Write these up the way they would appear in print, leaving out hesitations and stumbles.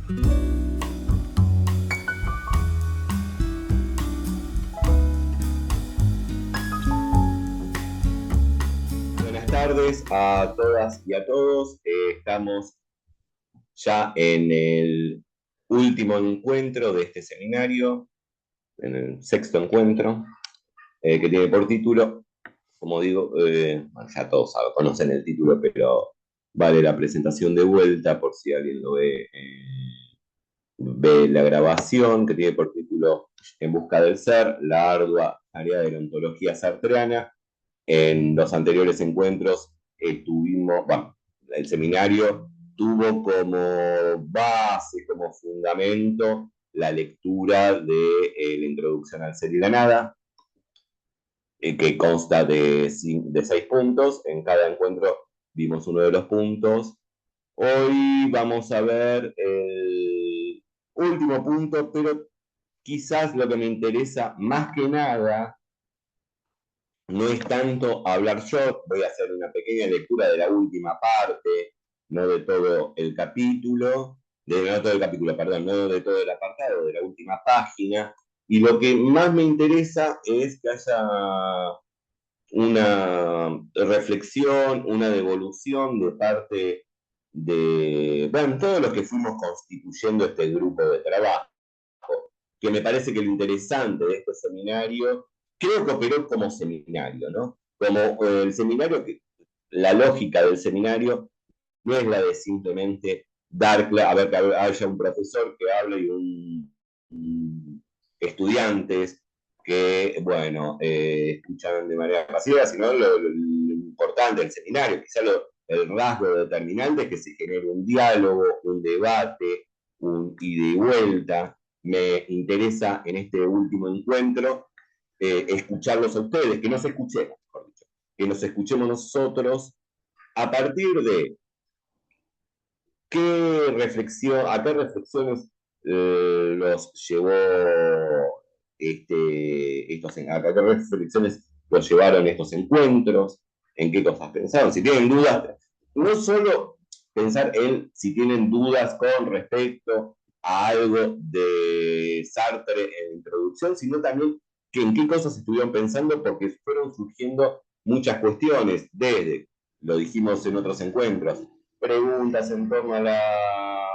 Buenas tardes a todas y a todos. Estamos ya en el último encuentro de este seminario, en el sexto encuentro, que tiene por título, como digo, bueno, ya todos conocen el título, pero vale la presentación de vuelta por si alguien lo ve la grabación, que tiene por título En busca del ser, la ardua tarea de la ontología sartreana. En los anteriores encuentros bueno, el seminario tuvo como base, como fundamento, la lectura de la introducción al ser y la nada, que consta de 6 puntos. En cada encuentro vimos uno de los puntos. Hoy vamos a ver el último punto, pero quizás lo que me interesa más que nada no es tanto hablar yo, voy a hacer una pequeña lectura de la última parte, no de todo el capítulo, no todo el capítulo, perdón, no de todo el apartado, de la última página, y lo que más me interesa es que haya una reflexión, una devolución de parte de, bueno, todos los que fuimos constituyendo este grupo de trabajo, que me parece que lo interesante de este seminario, creo que operó como seminario, ¿no? Como el seminario, la lógica del seminario no es la de simplemente a ver, que haya un profesor que hable y estudiantes que, bueno, escuchan de manera pasiva, sino lo importante del seminario, quizá el rasgo determinante es que se genere un diálogo, un debate, un ida y vuelta. Me interesa en este último encuentro escucharlos a ustedes, que nos escuchemos, mejor dicho, que nos escuchemos nosotros a partir de a qué reflexiones los llevó a qué reflexiones los llevaron estos encuentros, en qué cosas pensaron, si tienen dudas, no solo pensar en si tienen dudas con respecto a algo de Sartre en la introducción, sino también que en qué cosas estuvieron pensando, porque fueron surgiendo muchas cuestiones, desde, lo dijimos en otros encuentros, preguntas en torno a la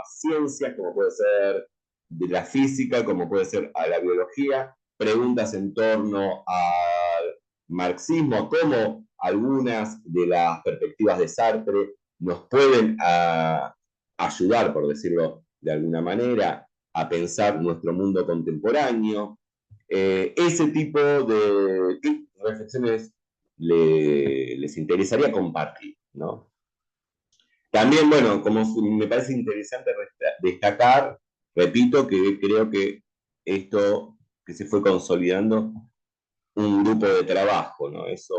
ciencia, como puede ser de la física, como puede ser a la biología, preguntas en torno al marxismo, cómo algunas de las perspectivas de Sartre nos pueden ayudar, por decirlo de alguna manera, a pensar nuestro mundo contemporáneo. Ese tipo de reflexiones les interesaría compartir, ¿no? También, bueno, como me parece interesante destacar, repito, que creo que esto que se fue consolidando un grupo de trabajo, ¿no? Eso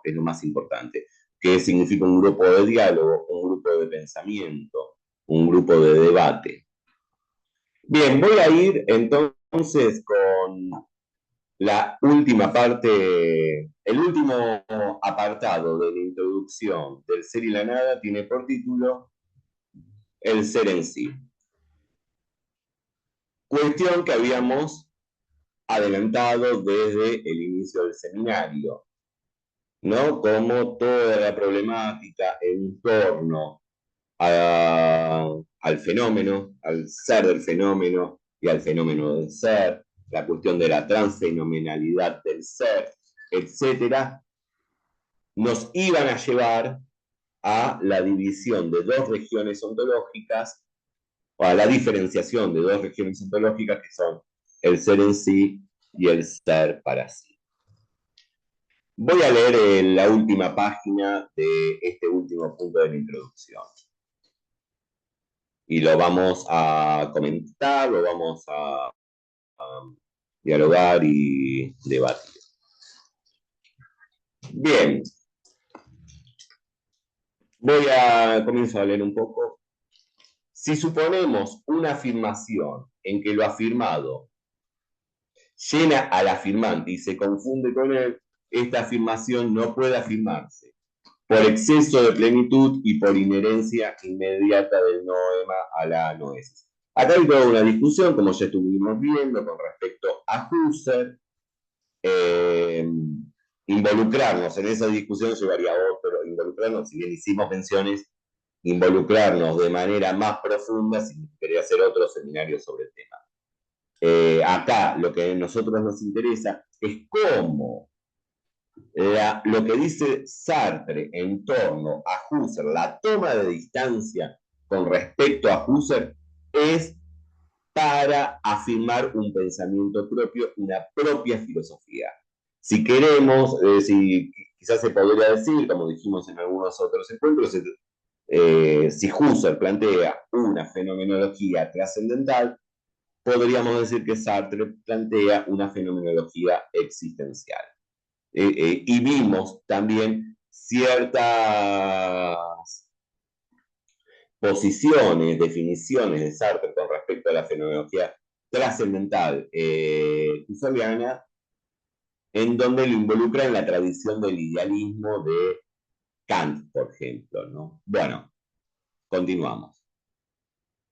es lo más importante. ¿Qué significa un grupo de diálogo, un grupo de pensamiento, un grupo de debate? Bien, voy a ir entonces con la última parte, el último apartado de la introducción del ser y la nada tiene por título El ser en sí. Cuestión que habíamos adelantado desde el inicio del seminario, ¿no? Como toda la problemática en torno al fenómeno, al ser del fenómeno y al fenómeno del ser, la cuestión de la transfenomenalidad del ser, etcétera, nos iban a llevar a la división de dos regiones ontológicas, o a la diferenciación de dos regiones ontológicas que son el ser en sí y el ser para sí. Voy a leer la última página de este último punto de la introducción. Y lo vamos a comentar, lo vamos a dialogar y debatir. Bien, comienzo a leer un poco. Si suponemos una afirmación en que lo afirmado llena al afirmante y se confunde con él, esta afirmación no puede afirmarse por exceso de plenitud y por inherencia inmediata del noema a la noesis. Acá hay toda una discusión, como ya estuvimos viendo, con respecto a Husserl. Eh, Involucrarnos en esa discusión llevaría a otro, involucrarnos, si bien hicimos menciones, involucrarnos de manera más profunda significaría hacer otro seminario sobre el tema. Acá lo que a nosotros nos interesa es cómo lo que dice Sartre en torno a Husserl, la toma de distancia con respecto a Husserl, es para afirmar un pensamiento propio, una propia filosofía. Si queremos, si quizás se podría decir, como dijimos en algunos otros encuentros, si Husserl plantea una fenomenología trascendental, podríamos decir que Sartre plantea una fenomenología existencial. Y vimos también ciertas posiciones, definiciones de Sartre con respecto a la fenomenología trascendental husserliana, en donde lo involucra en la tradición del idealismo de Kant, por ejemplo, ¿no? Bueno, continuamos.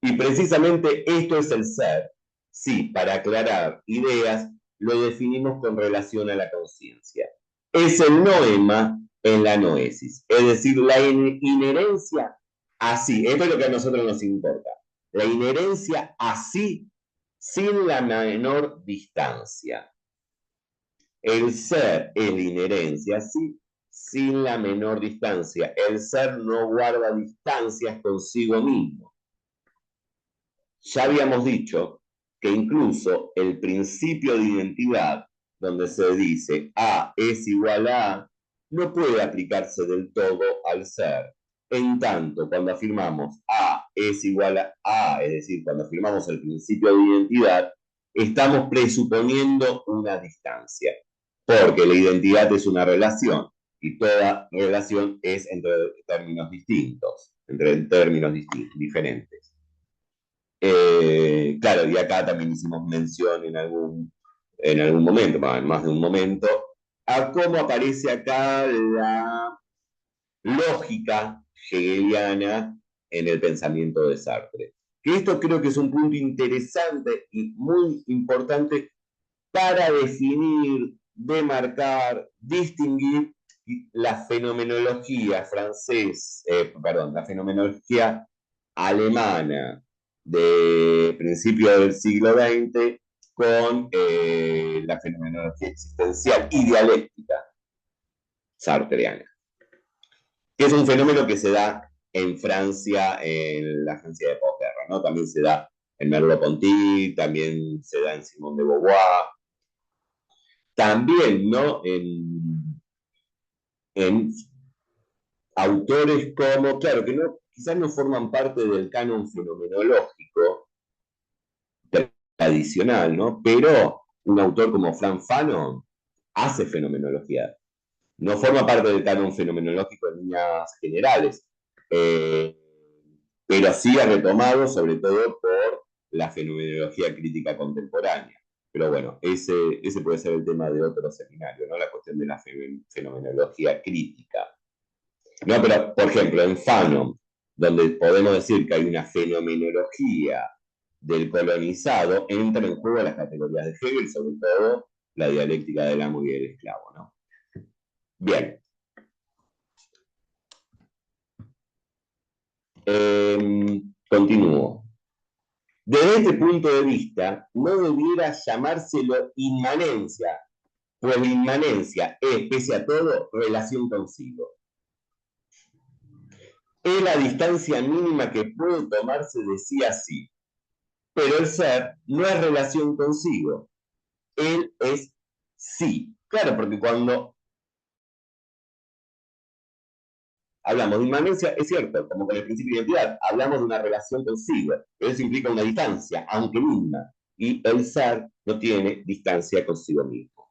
Y precisamente esto es el ser. Sí, para aclarar ideas, lo definimos con relación a la conciencia. Es el noema en la noesis, es decir, la inherencia así. Esto es lo que a nosotros nos importa. La inherencia así, sin la menor distancia. El ser es la inherencia así, sin la menor distancia. El ser no guarda distancias consigo mismo. Ya habíamos dicho que incluso el principio de identidad, donde se dice A es igual a, no puede aplicarse del todo al ser. En tanto, cuando afirmamos A es igual a A, es decir, cuando afirmamos el principio de identidad, estamos presuponiendo una distancia, porque la identidad es una relación y toda relación es entre términos distintos, entre términos diferentes. Claro, y acá también hicimos mención en algún momento, en más de un momento, a cómo aparece acá la lógica hegeliana en el pensamiento de Sartre. Que esto creo que es un punto interesante y muy importante para definir, demarcar, distinguir la fenomenología la fenomenología alemana de principios del siglo XX con la fenomenología existencial y dialéctica sartreana, que es un fenómeno que se da en Francia, en la Francia de posguerra, ¿no? También se da en Merleau-Ponty, también se da en Simone de Beauvoir, también, ¿no? En autores como, claro, que no, quizás no forman parte del canon fenomenológico tradicional, ¿no? Pero un autor como Frank Fanon hace fenomenología. No forma parte del canon fenomenológico en líneas generales, eh, pero sí ha retomado, sobre todo por la fenomenología crítica contemporánea. Pero bueno, ese puede ser el tema de otro seminario, ¿no? La cuestión de la fenomenología crítica. No, pero, por ejemplo, en Fanon, donde podemos decir que hay una fenomenología del colonizado, entran en juego las categorías de Hegel, sobre todo la dialéctica del amo y del esclavo, ¿no? Bien. Continúo. Desde este punto de vista, no debiera llamárselo inmanencia, pues la inmanencia es, pese a todo, relación consigo. Es la distancia mínima que puede tomarse de sí a sí. Pero el ser no es relación consigo, él es sí. Claro, porque cuando hablamos de inmanencia, es cierto, como con el principio de identidad, hablamos de una relación consigo, pero eso implica una distancia, aunque mínima, y el ser no tiene distancia consigo mismo.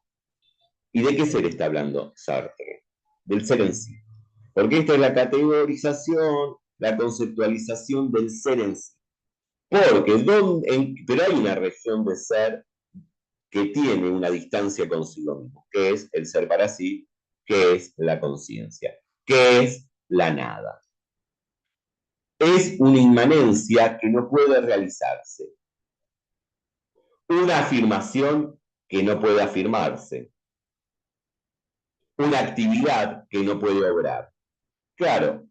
¿Y de qué ser está hablando Sartre? Del ser en sí. Porque esta es la categorización, la conceptualización del ser en sí. Porque pero hay una región de ser que tiene una distancia consigo mismo, que es el ser para sí, que es la conciencia, que es la nada. es una inmanencia que no puede realizarse, una afirmación que no puede afirmarse, una actividad que no puede obrar. Claro,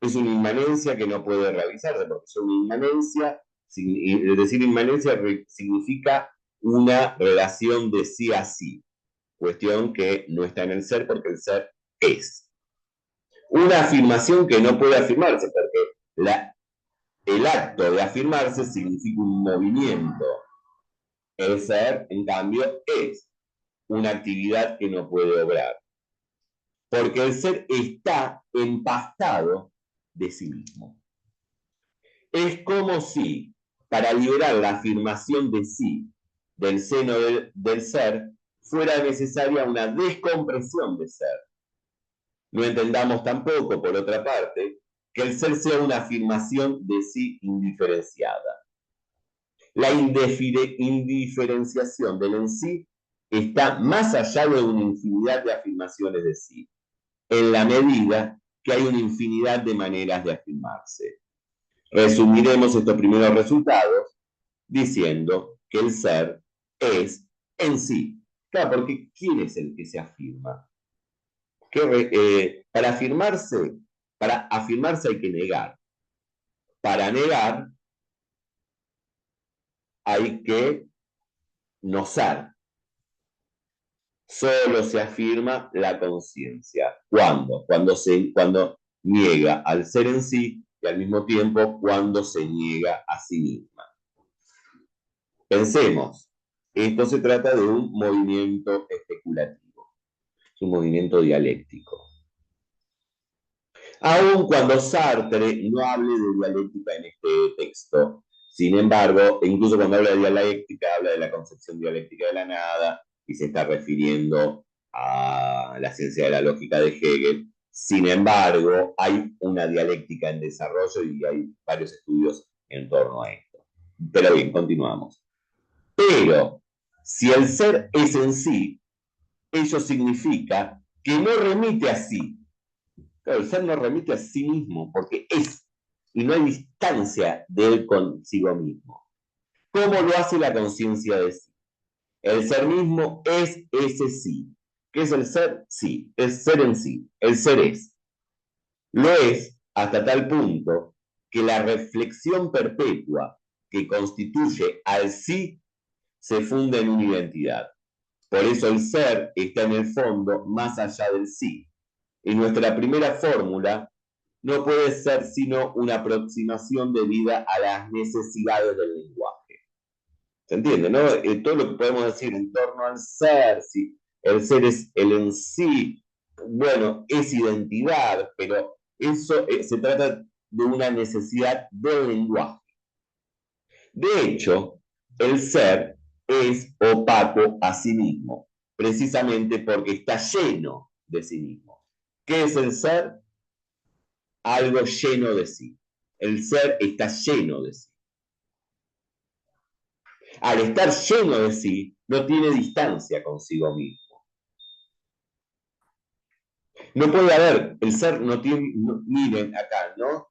es una inmanencia que no puede realizarse, porque es una inmanencia, es decir, inmanencia significa una relación de sí a sí, cuestión que no está en el ser porque el ser es. Una afirmación que no puede afirmarse, porque el acto de afirmarse significa un movimiento. El ser, en cambio, es una actividad que no puede obrar. Porque el ser está empastado de sí mismo. Es como si, para liberar la afirmación de sí del seno del ser, fuera necesaria una descompresión de ser. No entendamos tampoco, por otra parte, que el ser sea una afirmación de sí indiferenciada. La indiferenciación del en sí está más allá de una infinidad de afirmaciones de sí, en la medida que hay una infinidad de maneras de afirmarse. Resumiremos estos primeros resultados diciendo que el ser es en sí. Claro, porque ¿quién es el que se afirma? Para afirmarse hay que negar. Para negar hay que no ser. Solo se afirma la conciencia. ¿Cuándo? Cuando niega al ser en sí y al mismo tiempo cuando se niega a sí misma. Pensemos, esto se trata de un movimiento especulativo, es un movimiento dialéctico. Aun cuando Sartre no hable de dialéctica en este texto, sin embargo, incluso cuando habla de dialéctica, habla de la concepción dialéctica de la nada y se está refiriendo a la ciencia de la lógica de Hegel. Sin embargo, hay una dialéctica en desarrollo y hay varios estudios en torno a esto. Pero bien, continuamos. Pero si el ser es en sí, ello significa que no remite a sí. Claro, el ser no remite a sí mismo porque es, y no hay distancia de él consigo mismo. ¿Cómo lo hace la conciencia de sí? El ser mismo es ese sí. ¿Qué es el ser? Sí, es ser en sí. El ser es. Lo es hasta tal punto que la reflexión perpetua que constituye al sí se funde en una identidad. Por eso el ser está en el fondo más allá del sí. Y nuestra primera fórmula no puede ser sino una aproximación debida a las necesidades del lenguaje. ¿Se entiende? ¿No? Todo lo que podemos decir en torno al ser, si el ser es el en sí, bueno, es identidad, pero eso se trata de una necesidad del lenguaje. De hecho, el ser es opaco a sí mismo, precisamente porque está lleno de sí mismo. ¿Qué es el ser? Algo lleno de sí. El ser está lleno de sí. Al estar lleno de sí, no tiene distancia consigo mismo. No puede haber, el ser no tiene, no, miren acá, ¿no?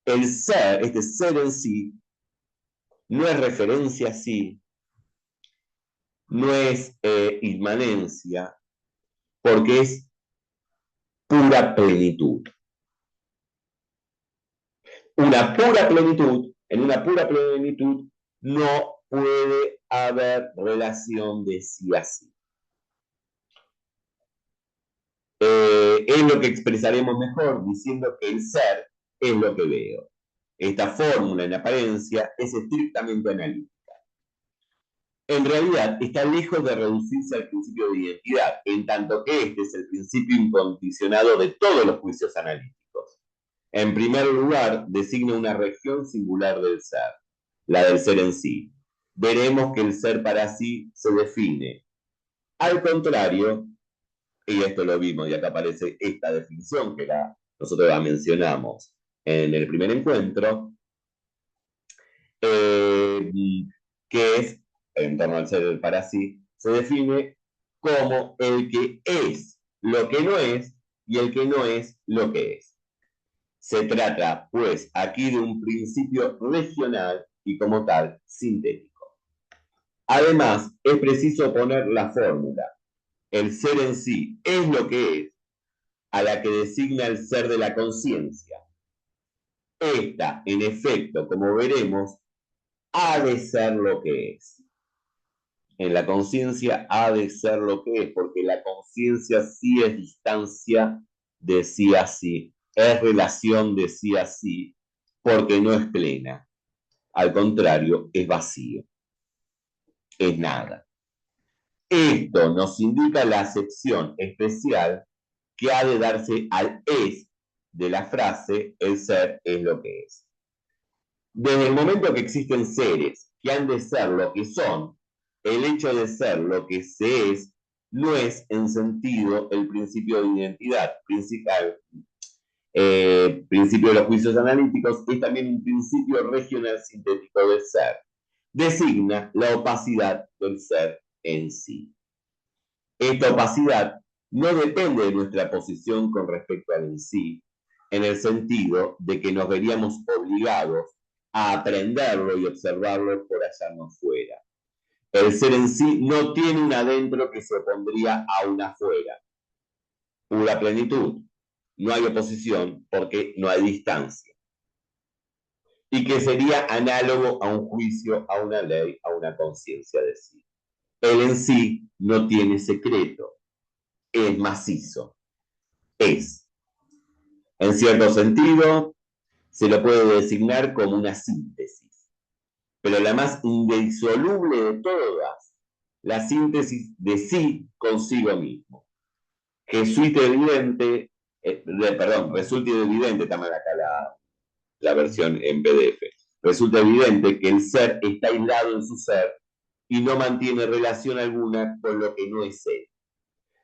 El ser, este ser en sí, no es referencia a sí, no es inmanencia, porque es pura plenitud. En una pura plenitud, no puede haber relación de sí a sí. Es lo que expresaremos mejor diciendo que el ser es lo que veo. Esta fórmula en apariencia es estrictamente analítica. En realidad está lejos de reducirse al principio de identidad, en tanto que este es el principio incondicionado de todos los juicios analíticos. En primer lugar, designa una región singular del ser, la del ser en sí. Veremos que el ser para sí se define. Al contrario, y esto lo vimos, y acá aparece esta definición que nosotros la mencionamos en el primer encuentro, eh, que es, en torno al ser para sí, se define como el que es lo que no es y el que no es lo que es. Se trata, pues, aquí de un principio regional y como tal sintético. Además, es preciso poner la fórmula. El ser en sí es lo que es, a la que designa el ser de la conciencia. Esta, en efecto, como veremos, ha de ser lo que es. En la conciencia ha de ser lo que es, porque la conciencia sí es distancia de sí a sí, es relación de sí a sí, porque no es plena. Al contrario, es vacío, es nada. Esto nos indica la acepción especial que ha de darse al es de la frase, el ser es lo que es. Desde el momento que existen seres que han de ser lo que son, el hecho de ser lo que se es no es en sentido el principio de identidad principal. Principio de los juicios analíticos es también un principio regional sintético del ser. Designa la opacidad del ser en sí. Esta opacidad no depende de nuestra posición con respecto al en sí, en el sentido de que nos veríamos obligados a aprenderlo y observarlo por hallarnos fuera. El ser en sí no tiene un adentro que se opondría a un afuera. Pura plenitud. No hay oposición porque no hay distancia. Y que sería análogo a un juicio, a una ley, a una conciencia de sí. El en sí no tiene secreto, es macizo, es. En cierto sentido, se lo puede designar como una síntesis, pero la más indisoluble de todas, la síntesis de sí consigo mismo. Resulta evidente, resulta evidente, también acá la versión en PDF, resulta evidente que el ser está aislado en su ser y no mantiene relación alguna con lo que no es él.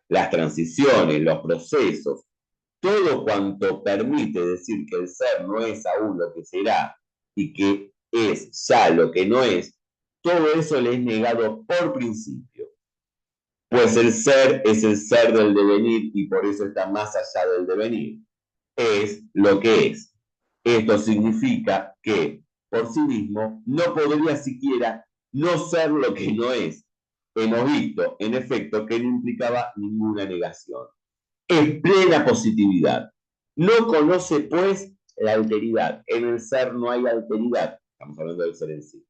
Las transiciones, los procesos, todo cuanto permite decir que el ser no es aún lo que será y que es ya lo que no es, todo eso le es negado por principio. Pues el ser es el ser del devenir y por eso está más allá del devenir. Es lo que es. Esto significa que por sí mismo no podría siquiera no ser lo que no es. Hemos visto, en efecto, que no implicaba ninguna negación. Es plena positividad. No conoce, pues, la alteridad. En el ser no hay alteridad. Estamos hablando del ser en sí.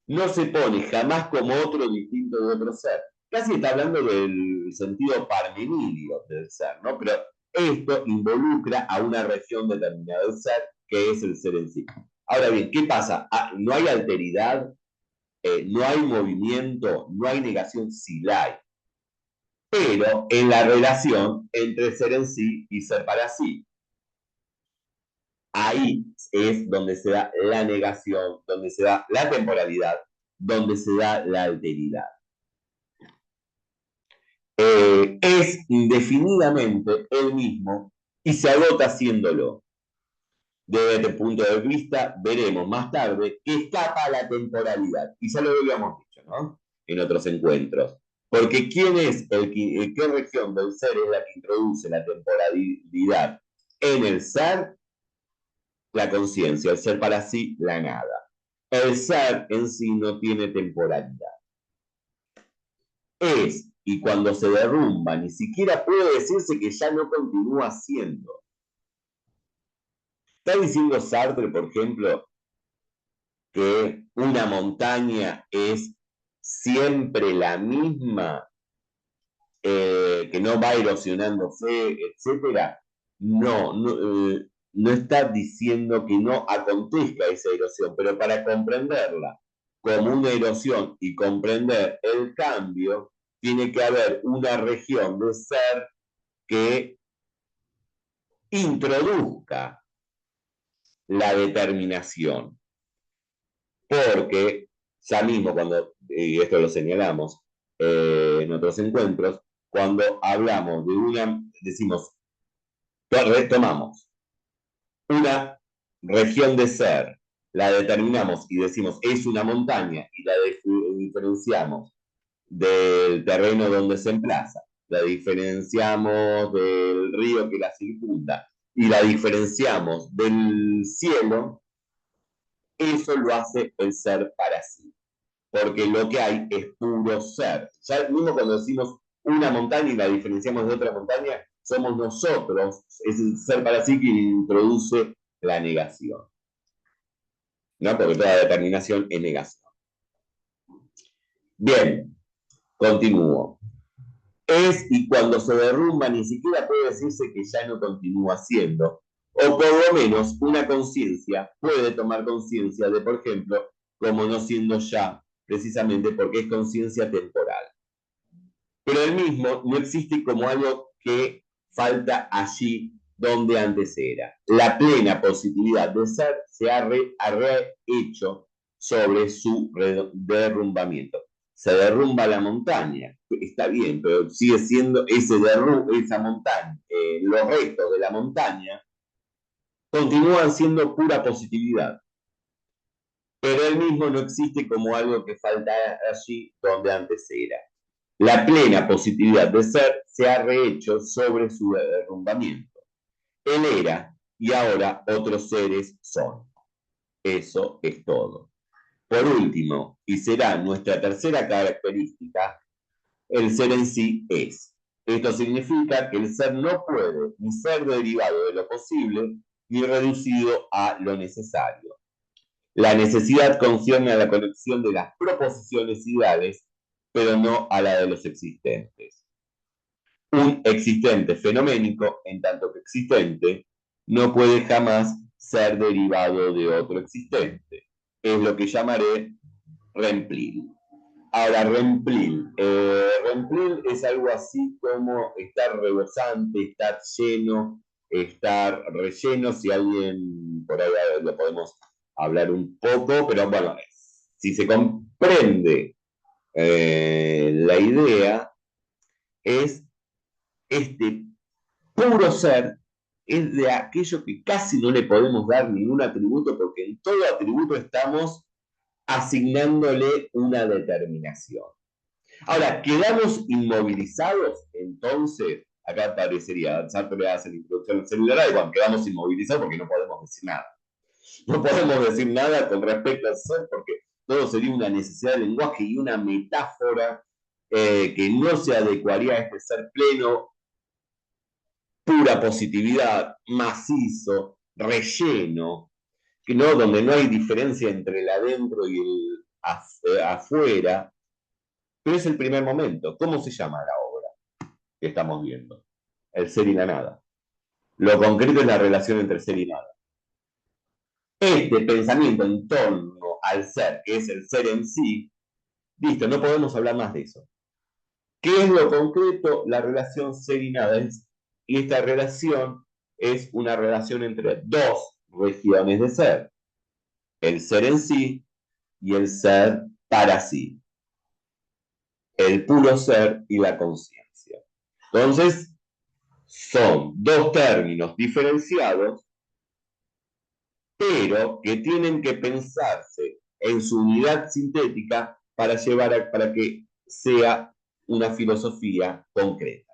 No se pone jamás como otro distinto de otro ser. Casi está hablando del sentido parmenidio del ser, ¿no? Pero esto involucra a una región determinada del ser, que es el ser en sí. Ahora bien, ¿qué pasa? No hay alteridad, no hay movimiento, no hay negación, sí la hay. Pero en la relación entre ser en sí y ser para sí. Ahí es donde se da la negación, donde se da la temporalidad, donde se da la alteridad. Es indefinidamente el mismo y se agota haciéndolo. Desde este punto de vista, veremos más tarde que escapa a la temporalidad. Y ya lo habíamos dicho, ¿no? En otros encuentros. Porque ¿quién es qué región del ser es la que introduce la temporalidad en el ser? La conciencia, el ser para sí, la nada. El ser en sí no tiene temporalidad. Es, y cuando se derrumba, ni siquiera puede decirse que ya no continúa siendo. Está diciendo Sartre, por ejemplo, que una montaña es siempre la misma, que no va erosionándose, etcétera. No, no está diciendo que no acontezca esa erosión, pero para comprenderla como una erosión y comprender el cambio, tiene que haber una región de ser que introduzca la determinación. Porque ya mismo cuando, y esto lo señalamos en otros encuentros, cuando hablamos de una, decimos, retomamos una región de ser, la determinamos y decimos es una montaña y la diferenciamos del terreno donde se emplaza, la diferenciamos del río que la circunda, y la diferenciamos del cielo, eso lo hace el ser para sí. Porque lo que hay es puro ser. Ya mismo cuando decimos una montaña y la diferenciamos de otra montaña, somos nosotros, es el ser para sí quien introduce la negación. ¿No? Porque toda determinación es negación. Bien, continúo. Es y cuando se derrumba ni siquiera puede decirse que ya no continúa siendo. O por lo menos una conciencia puede tomar conciencia de, por ejemplo, como no siendo ya, precisamente porque es conciencia temporal. Pero el mismo no existe como algo que falta allí donde antes era. La plena positividad de ser se ha rehecho sobre su derrumbamiento. Se derrumba la montaña, está bien, pero sigue siendo esa montaña, los restos de la montaña continúan siendo pura positividad, pero él mismo no existe como algo que falta allí donde antes era. La plena positividad de ser se ha rehecho sobre su derrumbamiento. Él era y ahora otros seres son. Eso es todo. Por último, y será nuestra tercera característica, el ser en sí es. Esto significa que el ser no puede ni ser derivado de lo posible ni reducido a lo necesario. La necesidad concierne a la conexión de las proposiciones ideales, pero no a la de los existentes. Un existente fenoménico, en tanto que existente, no puede jamás ser derivado de otro existente. Es lo que llamaré Remplil. Ahora, Remplil es algo así como estar rebosante, estar lleno, estar relleno. Si alguien por ahí lo podemos hablar un poco, pero bueno, si se comprende la idea, es este puro ser, es de aquello que casi no le podemos dar ningún atributo, porque en todo atributo estamos asignándole una determinación. Ahora, quedamos inmovilizados, entonces, acá aparecería, Sartre hace la introducción al celular, y bueno, quedamos inmovilizados porque no podemos decir nada. No podemos decir nada con respecto al ser, porque todo sería una necesidad de lenguaje y una metáfora que no se adecuaría a este ser pleno, pura positividad, macizo, relleno, ¿no? Donde no hay diferencia entre el adentro y el afuera. Pero es el primer momento. ¿Cómo se llama la obra que estamos viendo? El ser y la nada. Lo concreto es la relación entre ser y nada. Este pensamiento en torno al ser, que es el ser en sí, listo, no podemos hablar más de eso. ¿Qué es lo concreto? La relación ser y nada. Y esta relación es una relación entre dos regiones de ser. El ser en sí y el ser para sí. El puro ser y la conciencia. Entonces, son dos términos diferenciados, pero que tienen que pensarse en su unidad sintética para que sea una filosofía concreta.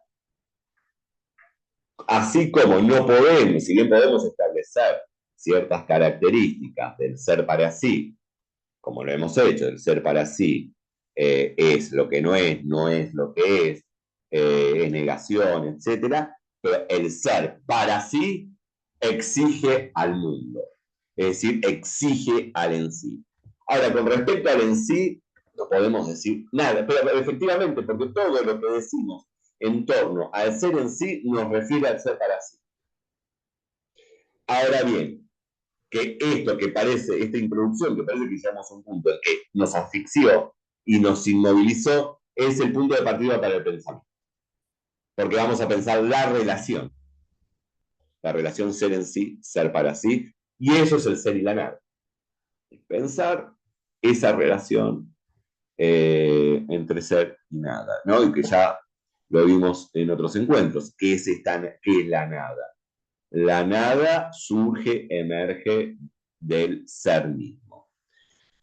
Así como no podemos, si bien podemos establecer ciertas características del ser para sí, como lo hemos hecho, el ser para sí es lo que no es lo que es negación, etc. Pero el ser para sí exige al mundo, es decir, exige al en sí. Ahora, con respecto al en sí, no podemos decir nada, pero efectivamente, porque todo lo que decimos en torno al ser en sí nos refiere al ser para sí. Ahora bien, que esto que parece, esta introducción que parece que llegamos a un punto en que nos asfixió y nos inmovilizó, es el punto de partida para el pensamiento. Porque vamos a pensar la relación ser en sí, ser para sí, y eso es el ser y la nada. Pensar esa relación entre ser y nada, ¿no? Y que ya lo vimos en otros encuentros. ¿Qué es la nada? La nada surge, emerge del ser mismo.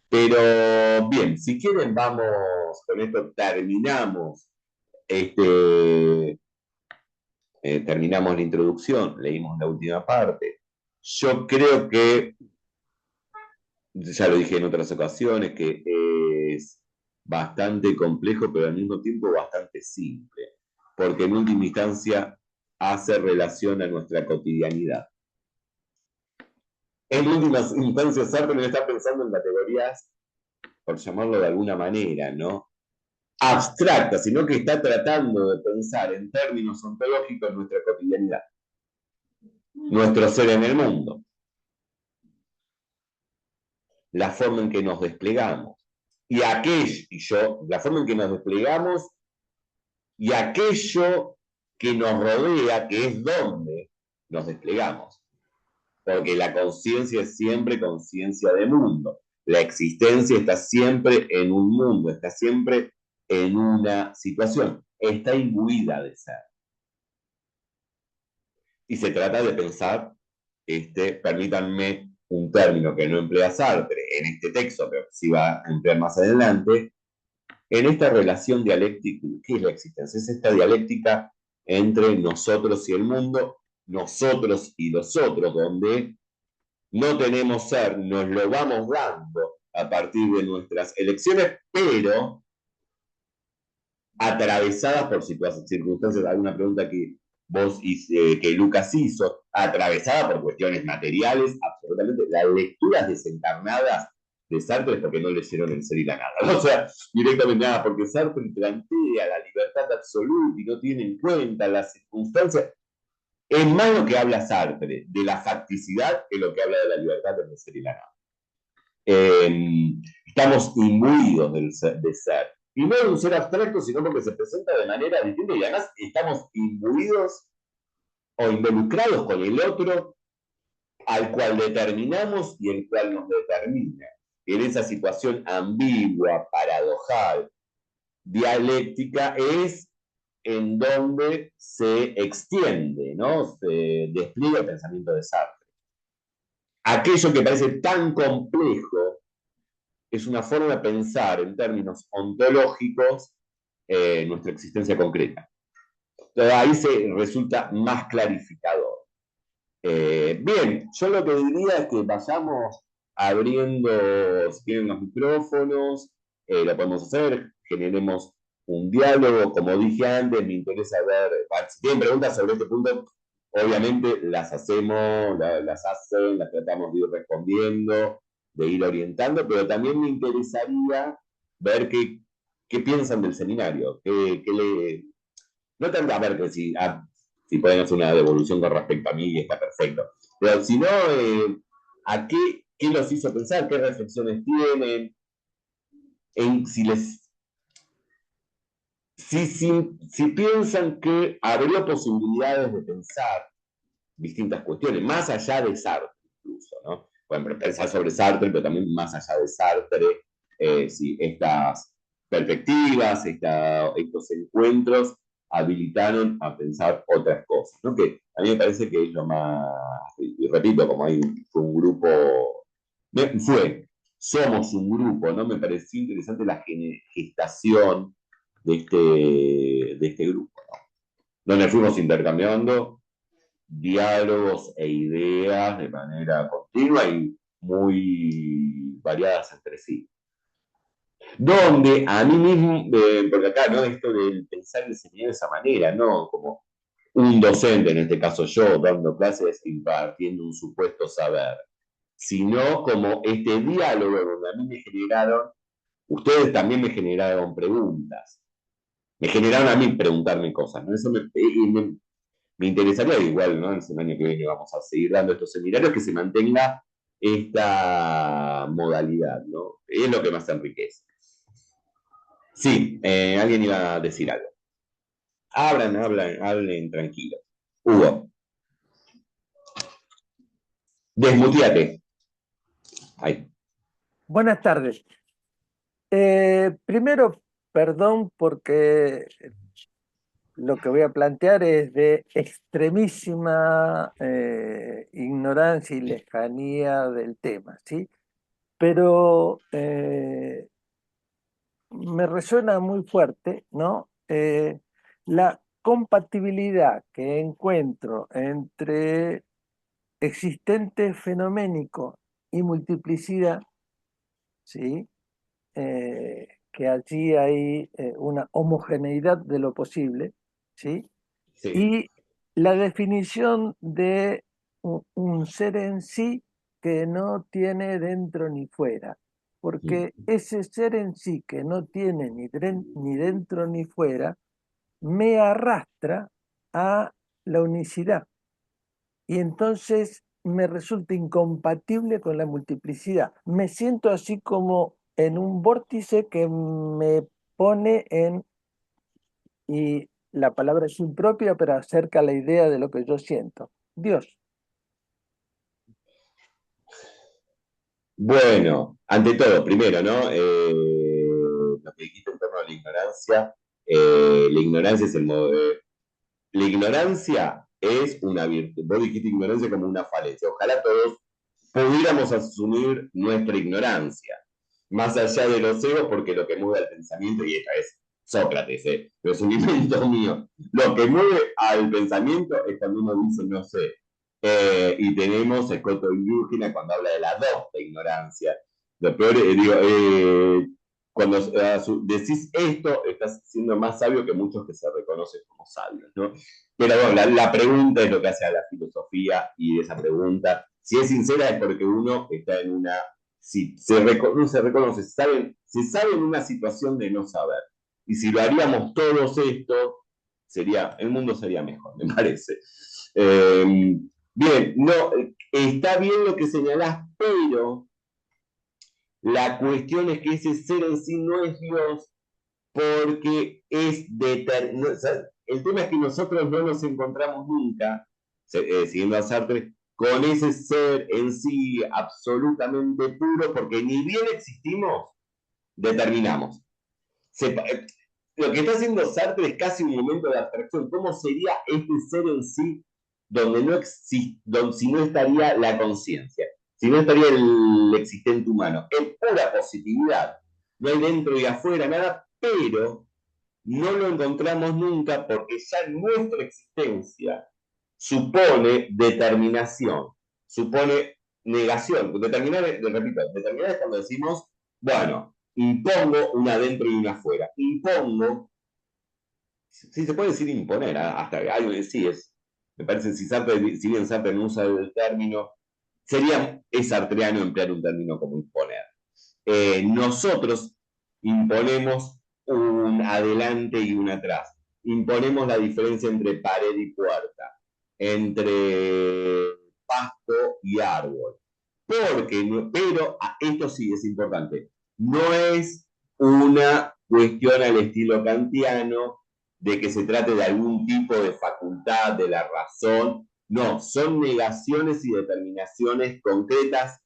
Pero bien, si quieren vamos, con esto terminamos este terminamos la introducción, leímos la última parte. Yo creo que, ya lo dije en otras ocasiones, que es bastante complejo, pero al mismo tiempo bastante simple, porque en última instancia hace relación a nuestra cotidianidad. En última instancia, Sartre no está pensando en categorías, por llamarlo de alguna manera, ¿no? Abstractas, sino que está tratando de pensar en términos ontológicos nuestra cotidianidad, nuestro ser en el mundo, la forma en que nos desplegamos, la forma en que nos desplegamos y aquello que nos rodea, que es donde nos desplegamos. Porque la conciencia es siempre conciencia de mundo. La existencia está siempre en un mundo, está siempre en una situación, está imbuida de ser. Y se trata de pensar, permítanme un término que no emplea Sartre en este texto, pero sí va a emplear más adelante, en esta relación dialéctica. ¿Qué es la existencia? Es esta dialéctica entre nosotros y el mundo, nosotros y los otros, donde no tenemos ser, nos lo vamos dando a partir de nuestras elecciones, pero atravesadas por circunstancias. Hay una pregunta que que Lucas hizo, atravesada por cuestiones materiales, absolutamente. Las lecturas desencarnadas de Sartre es porque no leyeron El ser y la nada. O sea, directamente nada, porque Sartre plantea la libertad absoluta y no tiene en cuenta las circunstancias. Es más lo que habla Sartre de la facticidad que lo que habla de la libertad del ser y la nada. Estamos imbuidos de ser. Y no de un ser abstracto, sino porque se presenta de manera distinta y además estamos imbuidos o involucrados con el otro al cual determinamos y el cual nos determina. En esa situación ambigua, paradojal, dialéctica, es en donde se extiende, ¿no? Se despliega el pensamiento de Sartre. Aquello que parece tan complejo es una forma de pensar en términos ontológicos nuestra existencia concreta. Entonces, ahí se resulta más clarificador. Bien, yo lo que diría es que vayamos abriendo, si tienen los micrófonos, lo podemos hacer, generemos un diálogo, como dije antes, me interesa ver, si tienen preguntas sobre este punto, obviamente las hacemos, las hacen, las tratamos de ir respondiendo, de ir orientando, pero también me interesaría ver qué piensan del seminario, no tanto a ver que si pueden hacer una devolución con respecto a mí, está perfecto, pero si no, ¿a qué los hizo pensar? ¿Qué reflexiones tienen? Si les si piensan que habría posibilidades de pensar distintas cuestiones, más allá de Sartre incluso, ¿no? Pueden pensar sobre Sartre, pero también más allá de Sartre, si estas perspectivas, estos encuentros habilitaron a pensar otras cosas, ¿no? Que a mí me parece que es lo más, y repito, como fue un grupo, somos un grupo, ¿no? Me pareció interesante la gestación de este grupo, ¿no? Donde fuimos intercambiando diálogos e ideas de manera continua y muy variadas entre sí. Donde a mí mismo, porque acá, ¿no? Esto del pensar y enseñar de esa manera, ¿no? Como un docente, en este caso yo, dando clases, impartiendo un supuesto saber, sino como este diálogo donde a mí me generaron, ustedes también me generaron preguntas, me generaron a mí preguntarme cosas, ¿no? Eso me interesaría, igual, ¿no? El año que viene vamos a seguir dando estos seminarios, que se mantenga esta modalidad, ¿no? Es lo que más enriquece. Sí, alguien iba a decir algo. Hablen tranquilo. Hugo, desmuteate. Ahí. Buenas tardes. Primero, perdón porque lo que voy a plantear es de extremísima ignorancia y lejanía del tema, ¿sí? Pero me resuena muy fuerte, ¿no? compatibilidad que encuentro entre existente fenoménico y multiplicidad, ¿sí? Que allí hay una homogeneidad de lo posible, ¿sí? Sí. Y la definición de un ser en sí que no tiene dentro ni fuera, porque ese ser en sí que no tiene ni dentro ni fuera, me arrastra a la unicidad y entonces me resulta incompatible con la multiplicidad. Me siento así como en un vórtice que me pone en, y la palabra es impropia, pero acerca la idea de lo que yo siento. Dios. Bueno, ante todo, primero, ¿no? Lo que dijiste en torno a la ignorancia es el modo de... La ignorancia es una virtud. Vos dijiste ignorancia como una falencia. Ojalá todos pudiéramos asumir nuestra ignorancia, más allá de los egos, porque lo que mueve al pensamiento, y esta es Sócrates, pero es un invento mío, lo que mueve al pensamiento es cuando uno dice no sé. Y tenemos Escoto y Virginia cuando habla de la doble ignorancia. Lo peor, cuando decís esto, estás siendo más sabio que muchos que se reconocen como sabios, ¿no? Pero bueno, la pregunta es lo que hace a la filosofía, y esa pregunta, si es sincera, es porque uno está en una, si uno se reconoce, se sabe en una situación de no saber. Y si lo haríamos todos esto, el mundo sería mejor, me parece. Bien, no, está bien lo que señalás, pero la cuestión es que ese ser en sí no es Dios, porque es determinado. El tema es que nosotros no nos encontramos nunca, siguiendo a Sartre, con ese ser en sí absolutamente puro, porque ni bien existimos, determinamos. Lo que está haciendo Sartre es casi un momento de abstracción. ¿Cómo sería este ser en sí donde no existe, donde, si no estaría la conciencia, si no estaría el existente humano? Es pura positividad. No hay dentro y afuera nada, pero no lo encontramos nunca porque ya nuestra existencia supone determinación, supone negación. Determinar es cuando decimos, bueno, impongo una adentro y una afuera. Impongo, si se puede decir imponer, hasta algo que sí es, me parece, si bien Sartre no usa el término, es sartreano emplear un término como imponer. Nosotros imponemos un adelante y un atrás. Imponemos la diferencia entre pared y puerta, entre pasto y árbol. Pero esto sí es importante, no es una cuestión al estilo kantiano de que se trate de algún tipo de facultad de la razón. No, son negaciones y determinaciones concretas,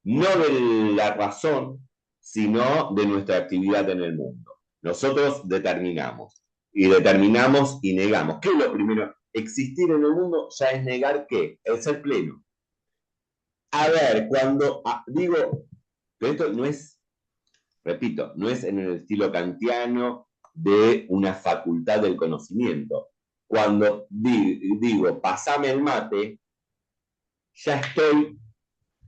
no de la razón, sino de nuestra actividad en el mundo. Nosotros determinamos, y determinamos y negamos. ¿Qué es lo primero? Existir en el mundo ya es negar qué, el ser pleno. A ver, cuando digo, pero esto no es, repito, no es en el estilo kantiano de una facultad del conocimiento. Cuando digo, pasame el mate, ya estoy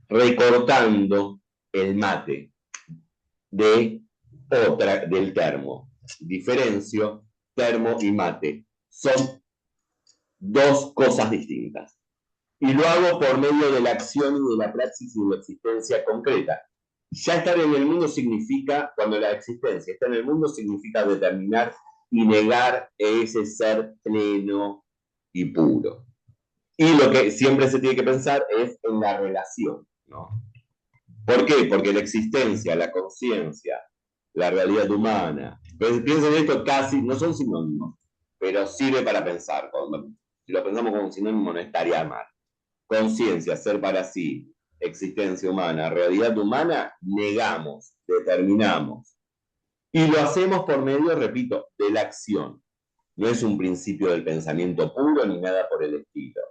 recortando el mate del termo. Diferencio termo y mate. Son dos cosas distintas. Y lo hago por medio de la acción y de la praxis y de la existencia concreta. Ya estar en el mundo significa, cuando la existencia está en el mundo, significa determinar y negar ese ser pleno y puro. Y lo que siempre se tiene que pensar es en la relación, ¿no? ¿Por qué? Porque la existencia, la conciencia, la realidad humana, piensen en esto, casi no son sinónimos, pero sirve para pensar. Si lo pensamos como sinónimo no estaría mal. Conciencia, ser para sí, existencia humana, realidad humana, negamos, determinamos. Y lo hacemos por medio, repito, de la acción. No es un principio del pensamiento puro ni nada por el estilo.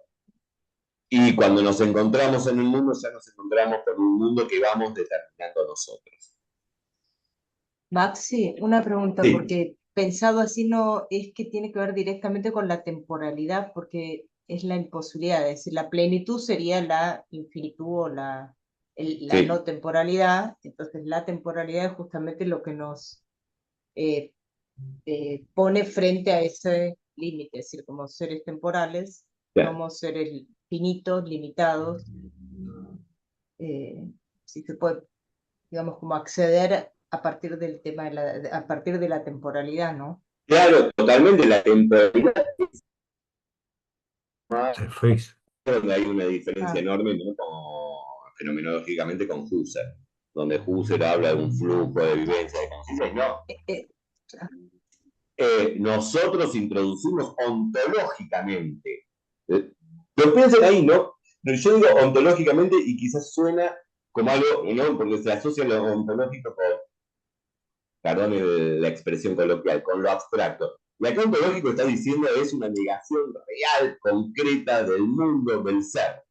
Y cuando nos encontramos en el mundo, ya nos encontramos con un mundo que vamos determinando nosotros. Maxi, una pregunta, Sí, porque pensado así no es que tiene que ver directamente con la temporalidad, porque es la imposibilidad, es decir, la plenitud sería la infinitud o la Sí, no temporalidad, entonces la temporalidad es justamente lo que nos eh, pone frente a ese límite, es decir, como seres temporales, claro. somos seres finitos, limitados, si se puede, digamos, como acceder a partir del tema a partir de la temporalidad, ¿no? Claro, totalmente la temporalidad, Se fue. donde hay una diferencia Ah, enorme, ¿no? Como fenomenológicamente con Husserl, donde Husserl habla de un flujo de vivencia, de conciencia, y no. eh, eh, Nosotros introducimos ontológicamente. Lo piensen ahí, ¿no? Pero yo digo ontológicamente y quizás suena como algo, ¿no? Porque se asocia lo ontológico con, perdón la expresión coloquial, con lo abstracto. Y acá ontológico está diciendo es una negación real, concreta del mundo, del ser.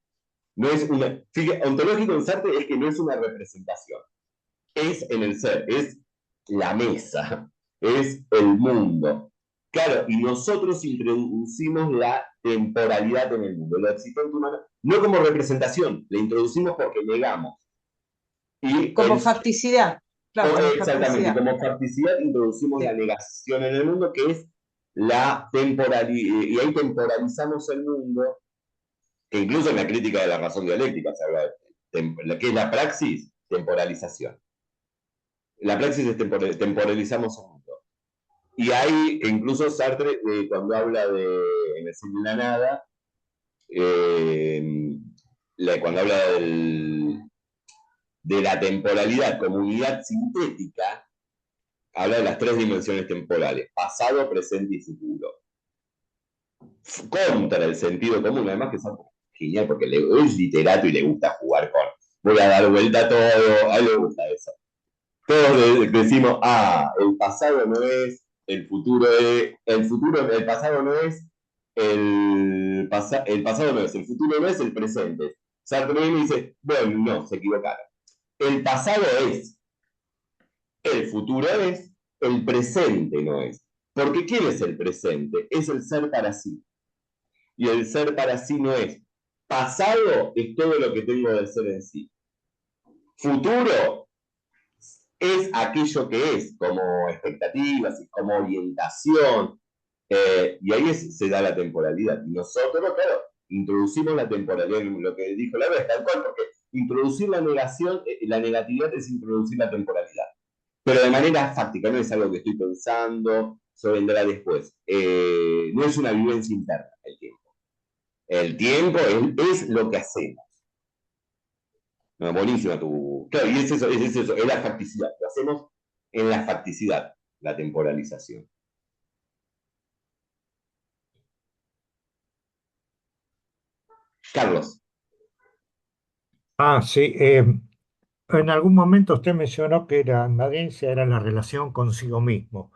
No es una. Fíjate, ontológico en Sartre es que no es una representación, es en el ser, es la mesa, es el mundo. Claro, y nosotros introducimos la temporalidad en el mundo, la existencia humana, no como representación, la introducimos porque negamos. Y como facticidad, claro, como exactamente, facticidad. como facticidad introducimos la Sí. negación en el mundo, que es la temporalidad, y ahí temporalizamos el mundo, que incluso en la crítica de la razón dialéctica se habla de que es la praxis, temporalización. La praxis es temporalizamos el mundo. Y hay, incluso Sartre, cuando habla de en el cine de la nada, eh, cuando habla de la temporalidad como unidad sintética, habla de las tres dimensiones temporales, pasado, presente y futuro. Contra el sentido común, además que es genial porque es literato y le gusta jugar con, voy a dar vuelta a todo, a él le gusta eso. Todos decimos, el pasado no es, el futuro es, el pasado no es, el pasado no es, el futuro no es, el presente. Sartre viene y dice, bueno, no, se equivocaron. El pasado es, el futuro es, el presente no es. Porque ¿quién es el presente? Es el ser para sí. Y el ser para sí no es. Pasado es todo lo que tengo del ser en sí. Futuro es aquello que es, como expectativas, como orientación, y ahí se da la temporalidad. Y nosotros, claro, introducimos la temporalidad, lo que dijo la vez, tal cual, porque introducir la negación, la negatividad es introducir la temporalidad, pero de manera fáctica, no es algo que estoy pensando, se vendrá después. No es una vivencia interna el tiempo. El tiempo es lo que hacemos. No, buenísima tu. Claro, y es eso, es la facticidad. Lo hacemos en la facticidad, la temporalización. Carlos. Sí. En algún momento usted mencionó que la inmanencia era la relación consigo mismo.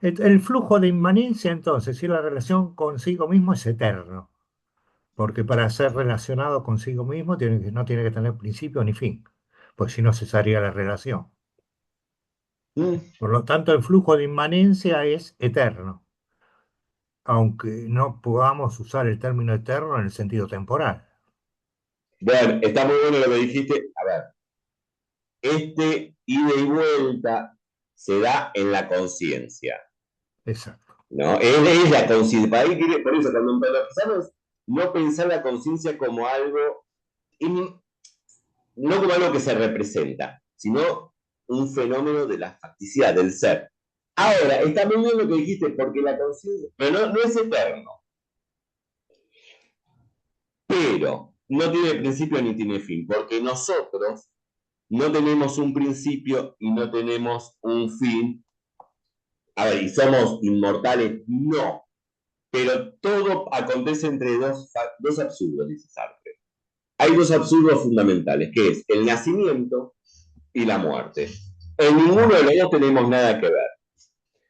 El flujo de inmanencia, entonces, si la relación consigo mismo es eterno, porque para ser relacionado consigo mismo no tiene que tener principio ni fin, pues si no cesaría la relación. Por lo tanto, el flujo de inmanencia es eterno, aunque no podamos usar el término eterno en el sentido temporal. Bueno, está muy bueno lo que dijiste. A ver, ida y vuelta se da en la conciencia. Exacto. ¿No? Es la conciencia. Por eso, cuando empezamos, no pensar la conciencia como algo, no como algo que se representa, sino un fenómeno de la facticidad, del ser. Ahora, está muy bien lo que dijiste, porque la conciencia, pero no es eterno, pero no tiene principio ni tiene fin, porque nosotros no tenemos un principio y no tenemos un fin. A ver, ¿y somos inmortales? No, pero todo acontece entre dos absurdos, dice Sartre. Hay dos absurdos fundamentales, que es el nacimiento y la muerte. En ninguno de los dos tenemos nada que ver.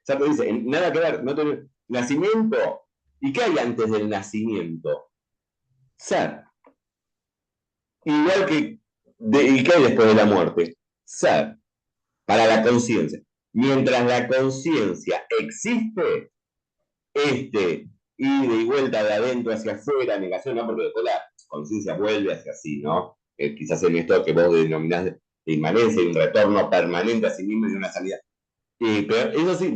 Sartre dice, nada que ver, no tenemos nacimiento. ¿Y qué hay antes del nacimiento? Ser. Igual que, ¿y qué hay después de la muerte? Ser. Para la conciencia. Mientras la conciencia existe, ida y vuelta de adentro hacia afuera, negación, ¿no? Porque después la conciencia vuelve hacia sí, ¿no? Quizás en esto que vos denominás de inmanencia y un retorno permanente a sí mismo y una salida. Pero eso sí,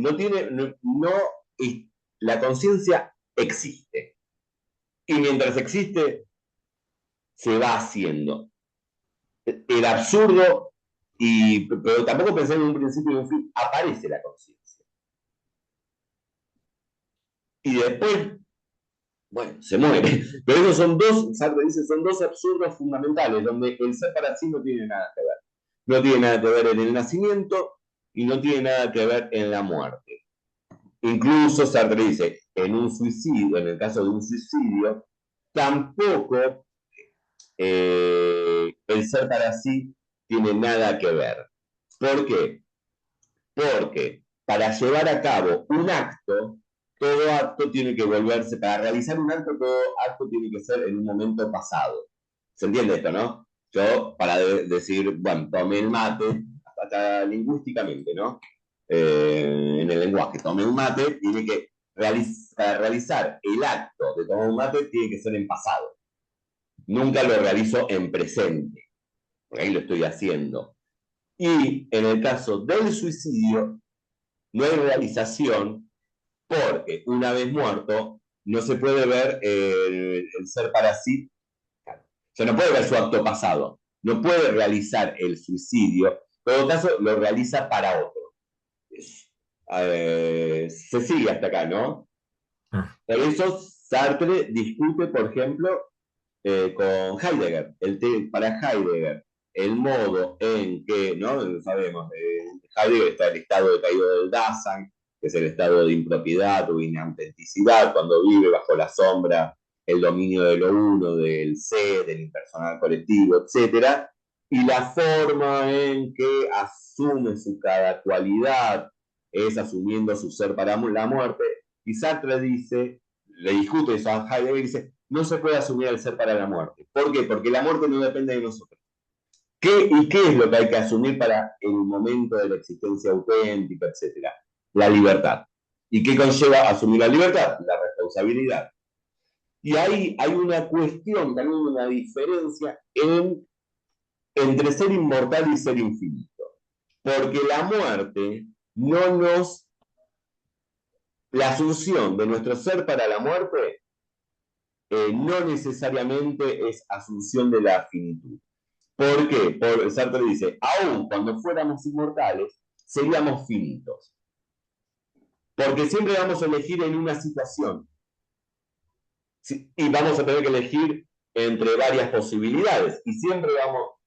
la conciencia existe. Y mientras existe, se va haciendo. El absurdo, pero tampoco pensé en un principio y un fin, aparece la conciencia. Y después, bueno, se muere. Pero esos son dos, Sartre dice, son dos absurdos fundamentales, donde el ser para sí no tiene nada que ver. No tiene nada que ver en el nacimiento y no tiene nada que ver en la muerte. Incluso Sartre dice, en un suicidio, en el caso de un suicidio, tampoco el ser para sí tiene nada que ver. ¿Por qué? Porque para llevar a cabo un acto, todo acto tiene que volverse, para realizar un acto, todo acto tiene que ser en un momento pasado. ¿Se entiende esto, no? Yo, para decir, bueno, tomé el mate, hasta lingüísticamente, ¿no? En el lenguaje, tomé un mate, tiene que para realizar el acto de tomar un mate, tiene que ser en pasado. Nunca lo realizo en presente, porque ahí lo estoy haciendo. Y en el caso del suicidio, no hay realización porque una vez muerto no se puede ver el ser para sí. O sea, no puede ver su acto pasado, no puede realizar el suicidio, en todo caso lo realiza para otro. Se sigue hasta acá, ¿no? Por eso Sartre discute, por ejemplo, con Heidegger. Para Heidegger, el modo en que, ¿no? Sabemos, Heidegger está el estado de caído del Dasein, que es el estado de impropiedad o inautenticidad, cuando vive bajo la sombra el dominio de lo uno, del ser, del impersonal colectivo, etc. Y la forma en que asume su cada cualidad es asumiendo su ser para la muerte. Y Sartre dice, le discute eso a Heidegger y dice, no se puede asumir el ser para la muerte. ¿Por qué? Porque la muerte no depende de nosotros. ¿Qué es lo que hay que asumir para el momento de la existencia auténtica, etcétera? La libertad. ¿Y qué conlleva asumir la libertad? La responsabilidad. Y ahí hay una cuestión, también una diferencia entre ser inmortal y ser infinito. Porque la muerte no nos... La asunción de nuestro ser para la muerte no necesariamente es asunción de la finitud. ¿Por qué? Sartre dice, aún cuando fuéramos inmortales, seríamos finitos. Porque siempre vamos a elegir en una situación. Y vamos a tener que elegir entre varias posibilidades. Y siempre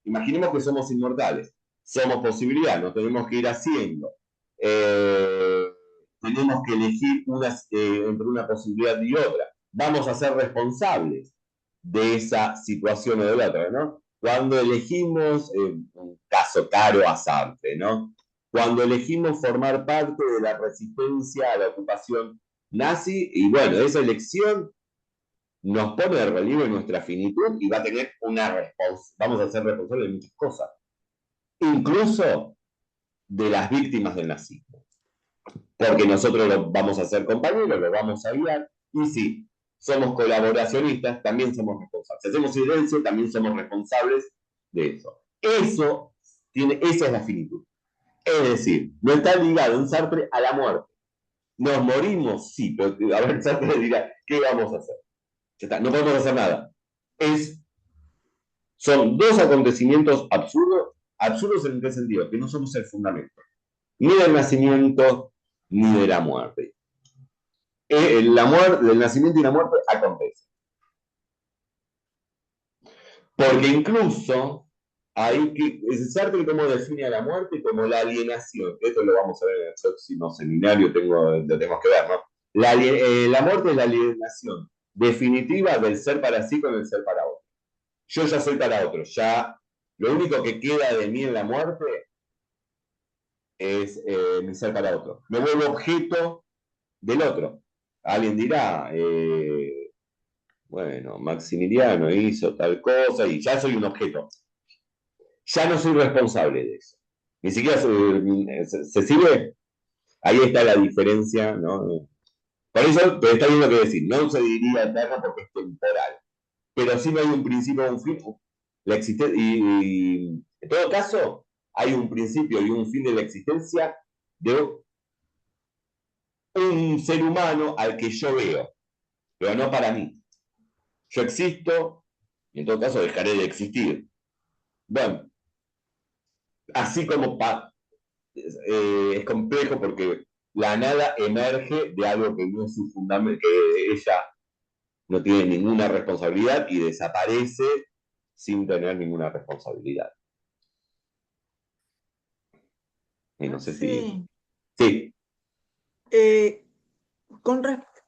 imaginemos que somos inmortales. Somos posibilidad, nos tenemos que ir haciendo. Tenemos que elegir entre una posibilidad y otra. Vamos a ser responsables de esa situación o de la otra, ¿no? Cuando elegimos, un caso caro a Sartre, ¿no? Cuando elegimos formar parte de la resistencia a la ocupación nazi, y bueno, esa elección nos pone de relieve nuestra finitud y va a tener vamos a ser responsables de muchas cosas, incluso de las víctimas del nazismo. Porque nosotros lo vamos a ser compañeros, lo vamos a guiar, y sí, somos colaboracionistas, también somos responsables. Si hacemos silencio, también somos responsables de eso. Esa es la finitud. Es decir, no está ligado en Sartre a la muerte. ¿Nos morimos? Sí, pero a ver, Sartre dirá, ¿qué vamos a hacer? Ya está, no podemos hacer nada. Son dos acontecimientos absurdos en qué sentido, que no somos el fundamento, ni del nacimiento, ni de la muerte. El nacimiento y la muerte acontecen. Porque incluso Sartre cómo define a la muerte como la alienación. Esto lo vamos a ver en el próximo seminario, lo tenemos que ver, ¿no? La muerte es la alienación definitiva del ser para sí con el ser para otro. Yo ya soy para otro, ya lo único que queda de mí en la muerte es mi ser para otro. Me vuelvo objeto del otro. Alguien dirá, bueno, Maximiliano hizo tal cosa y ya soy un objeto. Ya no soy responsable de eso. Ni siquiera se sigue. Ahí está la diferencia, ¿no? Por eso te está viendo que decir, no se diría eterno porque es temporal, pero sí no hay un principio o un fin. Y en todo caso, hay un principio y un fin de la existencia de un ser humano al que yo veo, pero no para mí. Yo existo y en todo caso dejaré de existir. Bueno, así como es complejo porque la nada emerge de algo que no es su fundamento, que ella no tiene ninguna responsabilidad y desaparece sin tener ninguna responsabilidad. Y no sé si... Sí. Sí, Eh,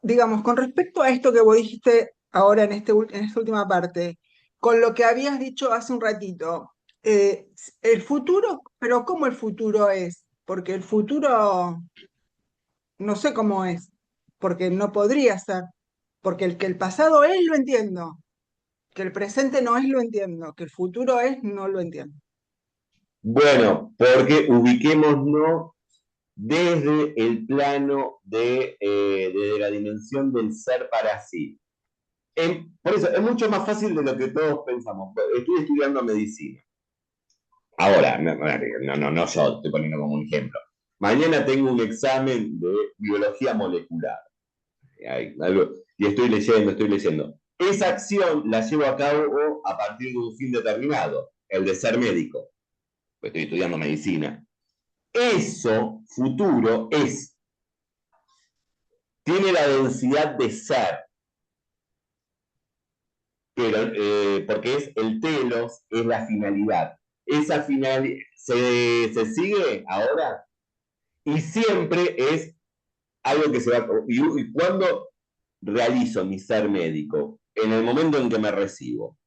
digamos, con respecto a esto que vos dijiste ahora en en esta última parte, con lo que habías dicho hace un ratito, el futuro, pero ¿cómo el futuro es? Porque el futuro no sé cómo es, porque no podría ser, porque que el pasado es, lo entiendo, que el presente no es, lo entiendo, que el futuro es, no lo entiendo. bueno, porque ubiquémonos desde el plano de la dimensión del ser para sí. Por eso, es mucho más fácil de lo que todos pensamos. Estoy estudiando medicina. Ahora, no, yo estoy poniendo como un ejemplo. Mañana tengo un examen de biología molecular. Y estoy leyendo. Esa acción la llevo a cabo a partir de un fin determinado, el de ser médico. Pues estoy estudiando medicina. Eso, futuro, tiene la densidad de ser, pero, porque es el telos, es la finalidad. Esa finalidad se sigue ahora y siempre es algo que se va. Y cuando realizo mi ser médico, en el momento en que me recibo,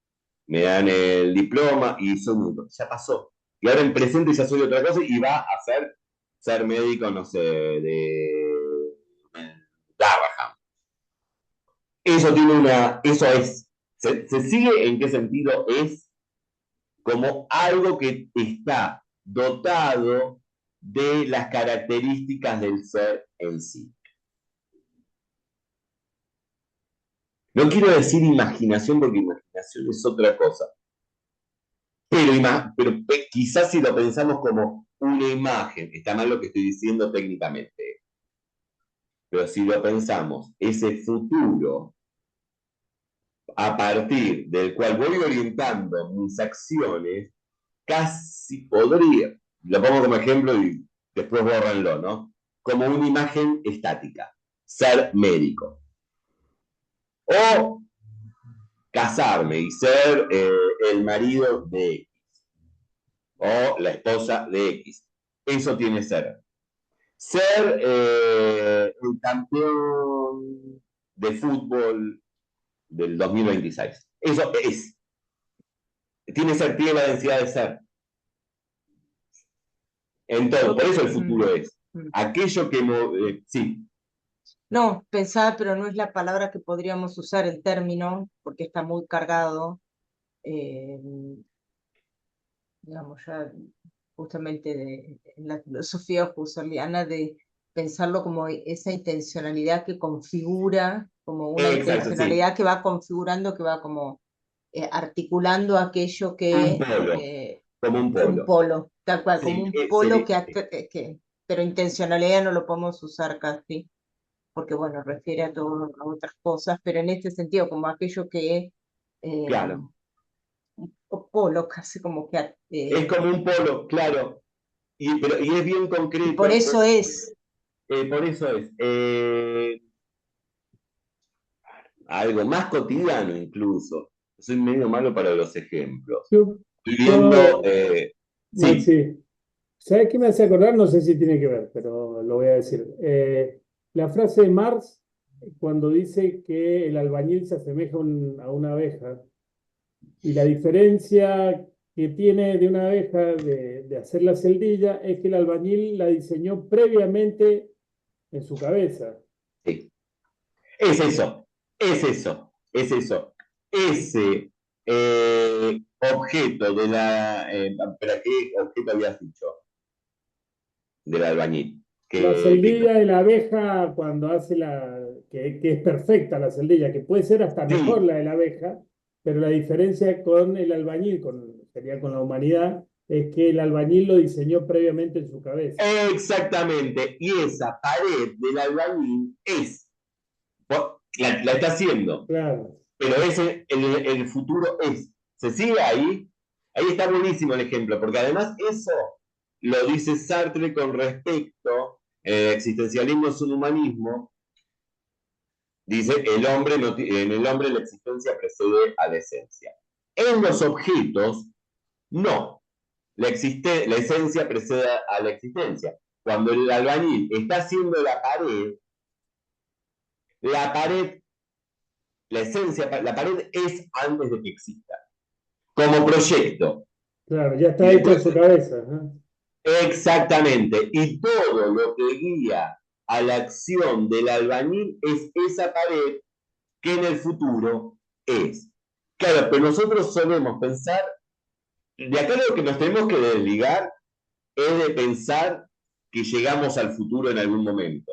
me dan el diploma y ya pasó. Y ahora en presente ya soy otra cosa y va a ser médico, no sé, de Darraham. Eso es. Se sigue en qué sentido es como algo que está dotado de las características del ser en sí. No quiero decir imaginación porque imaginación es otra cosa, pero quizás si lo pensamos como una imagen, está mal lo que estoy diciendo técnicamente, pero si lo pensamos, ese futuro a partir del cual voy orientando mis acciones, casi podría, lo pongo como ejemplo y después bórranlo, ¿no? Como una imagen estática, ser médico. O casarme y ser el marido de X o la esposa de X. Eso tiene ser. Ser el campeón de fútbol del 2026. Eso es. Tiene la densidad de ser. Entonces, por eso el futuro es aquello que... sí. No, pensaba, pero no es la palabra que podríamos usar el término, porque está muy cargado, eh, digamos, ya justamente en la filosofía husserliana, de pensarlo como esa intencionalidad que configura, como una Exacto, sí. intencionalidad que va configurando, que va como articulando aquello Un que... polo. Como un un polo. polo, tal cual, Sí, como un polo sí. pero intencionalidad no lo podemos usar casi, porque bueno, refiere a a otras cosas, pero en este sentido, como aquello que Claro. polo, casi como que Es como un polo, claro. Y es bien y por concreto. eso es. Por eso es. Algo más cotidiano incluso. Soy medio malo para los ejemplos. Yo, Estoy viendo... yo, sí, Maxi, ¿sabes qué me hace acordar? No sé si tiene que ver, pero lo voy a decir. La frase de Marx, cuando dice que el albañil se asemeja a una abeja, y la diferencia que tiene de una abeja de hacer la celdilla es que el albañil la diseñó previamente en su cabeza. sí. Es eso. Es eso. Es eso. Ese objeto ¿pero qué objeto habías dicho? Del albañil. La que celdilla de la abeja cuando hace que es perfecta la celdilla, que puede ser hasta mejor sí, la de la abeja, pero la diferencia con el albañil, sería con la humanidad, es que el albañil lo diseñó previamente en su cabeza. exactamente. Y esa pared del albañil la está haciendo, Claro, pero el futuro es. ¿Se sigue ahí? Ahí está buenísimo el ejemplo, porque además eso lo dice Sartre con respecto existencialismo es un humanismo. Dice, en el hombre la existencia precede a la esencia. En los objetos, no. La esencia precede a la existencia. Cuando el albañil está haciendo la pared, la pared es antes de que exista, como proyecto. claro, ya Y está hecho en después, su cabeza, ¿no? exactamente, y todo lo que guía a la acción del albañil es esa pared que en el futuro es. Claro, pero nosotros solemos pensar, de acá lo que nos tenemos que desligar es de pensar que llegamos al futuro en algún momento,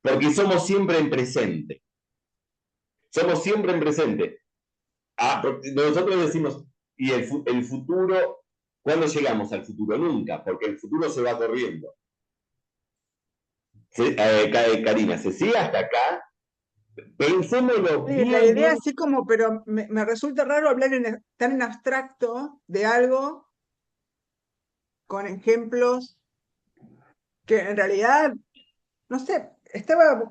porque somos siempre en presente, somos siempre en presente. Nosotros decimos, ¿y el futuro? ¿Cuándo llegamos al futuro? Nunca, porque el futuro se va corriendo. Karina, ¿se sigue hasta acá? Pensémoslo Sí, la bien, idea bien. así como, pero me resulta raro hablar tan en abstracto de algo con ejemplos que en realidad, no sé,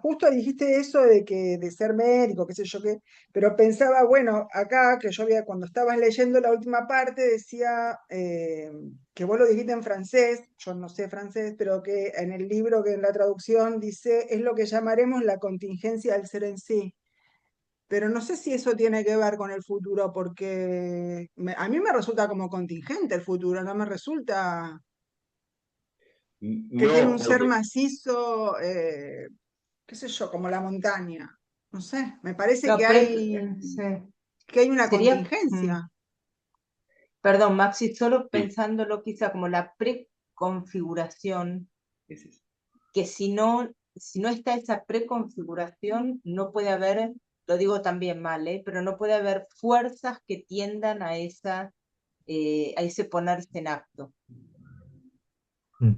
justo dijiste eso de ser médico, qué sé yo qué, pero pensaba, bueno, acá que yo había, cuando estabas leyendo la última parte, decía que vos lo dijiste en francés, yo no sé francés, pero que en el libro, que en la traducción dice, es lo que llamaremos la contingencia del ser en sí. Pero no sé si eso tiene que ver con el futuro, porque a mí me resulta como contingente el futuro, no me resulta que tiene No, un ser porque macizo, qué sé yo, como la montaña. No sé, me parece No, sí. que hay una Sería, contingencia. perdón, Maxi, solo sí, pensándolo quizá como la preconfiguración, es eso. que si no está esa preconfiguración, no puede haber, lo digo también mal, pero no puede haber fuerzas que tiendan a ese ponerse en acto. Mm.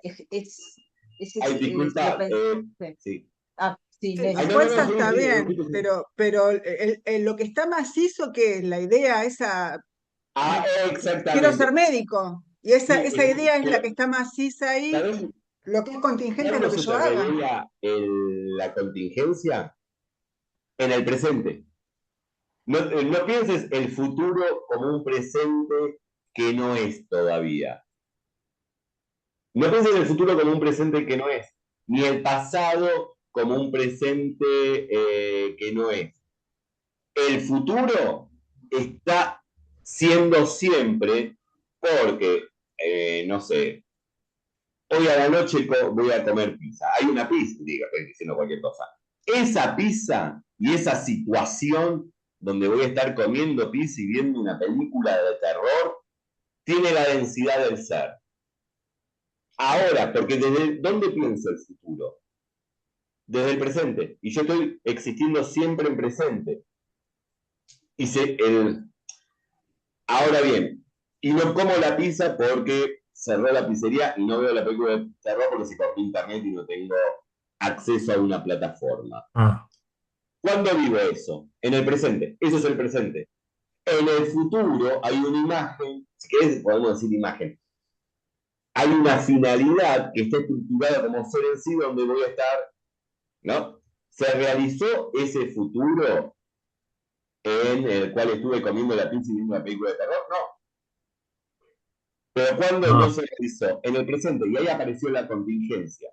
Es, lo Disculpa, pensé. sí. Ah, sí, Sí, Ay, Néstor. no, fuerza sí, está sí, bien, escucho, sí. pero lo que está macizo, que es la idea esa, Ah, quiero ser exactamente. médico, y Sí, esa idea es la que pero, está maciza ahí, ¿sabes lo que es contingente es cuándo lo que se yo te haga. revela la contingencia? En el presente. No, no pienses el futuro como un presente que no es todavía. No pienses el futuro como un presente que no es, ni el pasado como un presente que no es. El futuro está siendo siempre porque, no sé, hoy a la noche voy a comer pizza. Hay una pizza, diga, estoy diciendo cualquier cosa. Esa pizza y esa situación donde voy a estar comiendo pizza y viendo una película de terror tiene la densidad del ser. Ahora, porque desde dónde pienso el futuro, desde el presente, y yo estoy existiendo siempre en presente. Y ahora bien, y no como la pizza porque cerró la pizzería y no veo la película de terror porque se cortó internet y no tengo acceso a una plataforma. Ah, ¿Cuándo vivo eso? En el presente. Eso es el presente. En el futuro hay una imagen, si querés podemos decir imagen, hay una finalidad que está estructurada como ser en sí donde voy a estar, ¿no? ¿Se realizó ese futuro en el cual estuve comiendo la pizza y viendo una película de terror? No. Pero cuando no ah, se realizó en el presente y ahí apareció la contingencia.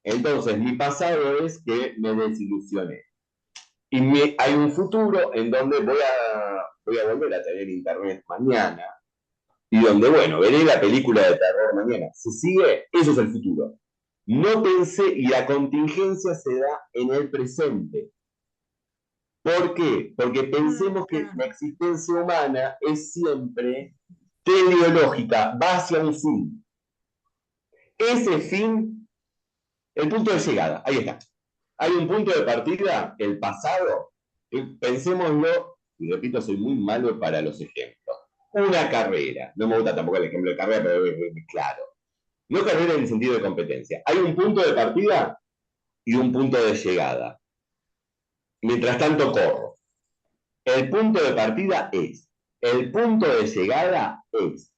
Entonces, mi pasado es que me desilusioné. Y hay un futuro en donde voy a volver a tener internet mañana y donde, bueno, veré la película de terror mañana. ¿Se sigue? Eso es el futuro. No pensé y la contingencia se da en el presente. ¿Por qué? Porque pensemos que la existencia humana es siempre teleológica, va hacia un fin. Ese fin El punto de llegada, ahí está. Hay un punto de partida, el pasado, pensémoslo, y repito, soy muy malo para los ejemplos. Una carrera, no me gusta tampoco el ejemplo de carrera, pero es claro. No carrera en el sentido de competencia. Hay un punto de partida y un punto de llegada. Mientras tanto, corro. El punto de partida es, el punto de llegada es.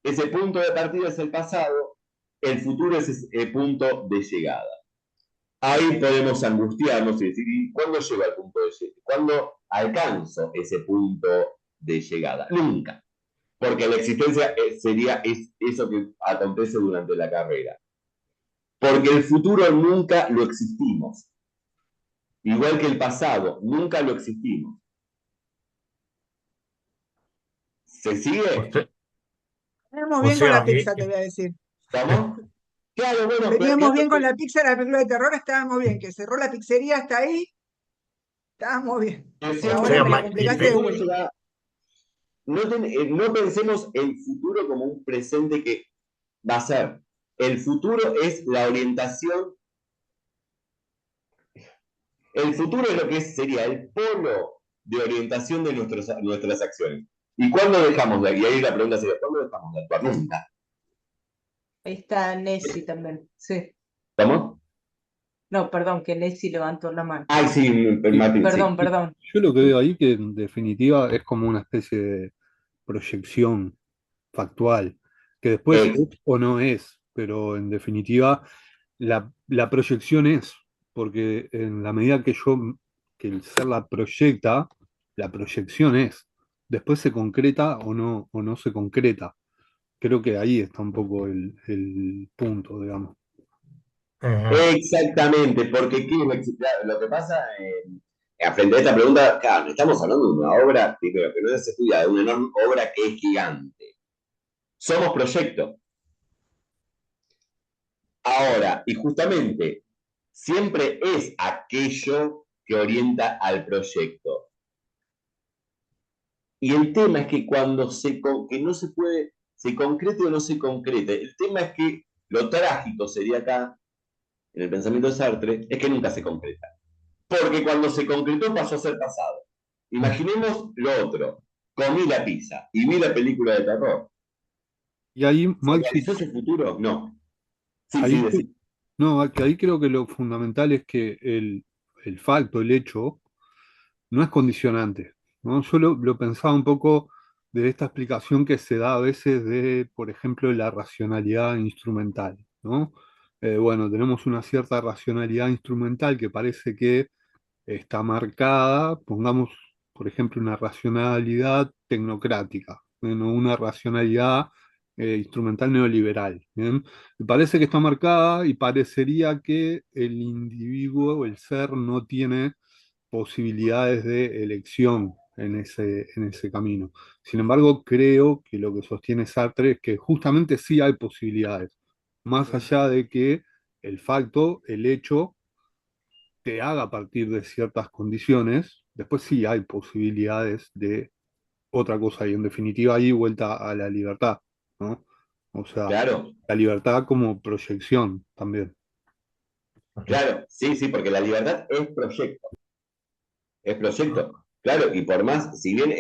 Ese punto de partida es el pasado, el futuro es el punto de llegada. Ahí podemos angustiarnos y decir, ¿y cuándo llego al punto de llegada? ¿Cuándo alcanzo ese punto de llegada? Nunca. Porque la existencia sería eso que acontece durante la carrera. Porque el futuro nunca lo existimos. Igual que el pasado, nunca lo existimos. ¿Se sigue? Veníamos O bien con la sea, pizza, te voy a decir. ¿Estamos? Claro, bueno, Veníamos bien con la pizza de la película de terror, estábamos bien. Que cerró la pizzería hasta ahí, estábamos bien. Y o ahora sea, me la complicaste de una. no pensemos el futuro como un presente que va a ser. El futuro es la orientación. El futuro es lo que sería el polo de orientación de nuestras acciones. ¿Y cuándo dejamos de? Y ahí la pregunta sería, ¿cuándo dejamos de actuar? Nunca. Ahí está Nessie también. Sí. ¿Estamos? No, perdón, que Nessie levantó la mano. Ay, sí, Sí, Martín, Perdón, sí. perdón. yo lo que veo ahí que en definitiva es como una especie de proyección factual, que después Eh, es o no es, pero en definitiva la proyección es, porque en la medida que el ser la proyecta, la proyección es, después se concreta o no se concreta. Creo que ahí está un poco el punto, digamos. ajá. Exactamente, porque lo que pasa frente a esta pregunta, claro, estamos hablando de una obra, primero, que no se estudia, de una enorme obra que es gigante. Somos proyecto. Ahora, y justamente, siempre es aquello que orienta al proyecto. Y el tema es que cuando que no se puede, se concrete o no se concrete, el tema es que lo trágico sería acá, en el pensamiento de Sartre, es que nunca se concreta. Porque cuando se concretó pasó a ser pasado. Imaginemos lo otro. Comí la pizza y vi la película de terror. Y ahí, ¿Se Maxi, realizó ese futuro? No. Sí, sí, ahí, decir. no, que ahí creo que lo fundamental es que el facto, el hecho, no es condicionante, ¿no? Yo lo pensaba un poco de esta explicación que se da a veces de, por ejemplo, la racionalidad instrumental, ¿no? Bueno, tenemos una cierta racionalidad instrumental que parece que está marcada, pongamos, por ejemplo, una racionalidad tecnocrática, no una racionalidad instrumental neoliberal. ¿Bien? Me parece que está marcada y parecería que el individuo o el ser no tiene posibilidades de elección en ese camino. Sin embargo, creo que lo que sostiene Sartre es que justamente sí hay posibilidades, más allá de que el facto, el hecho, te haga a partir de ciertas condiciones, después sí hay posibilidades de otra cosa y en definitiva ahí vuelta a la libertad, ¿no? O sea, Claro, la libertad como proyección también. claro, sí, sí, porque la libertad es proyecto. Es proyecto. Claro, y por más, si bien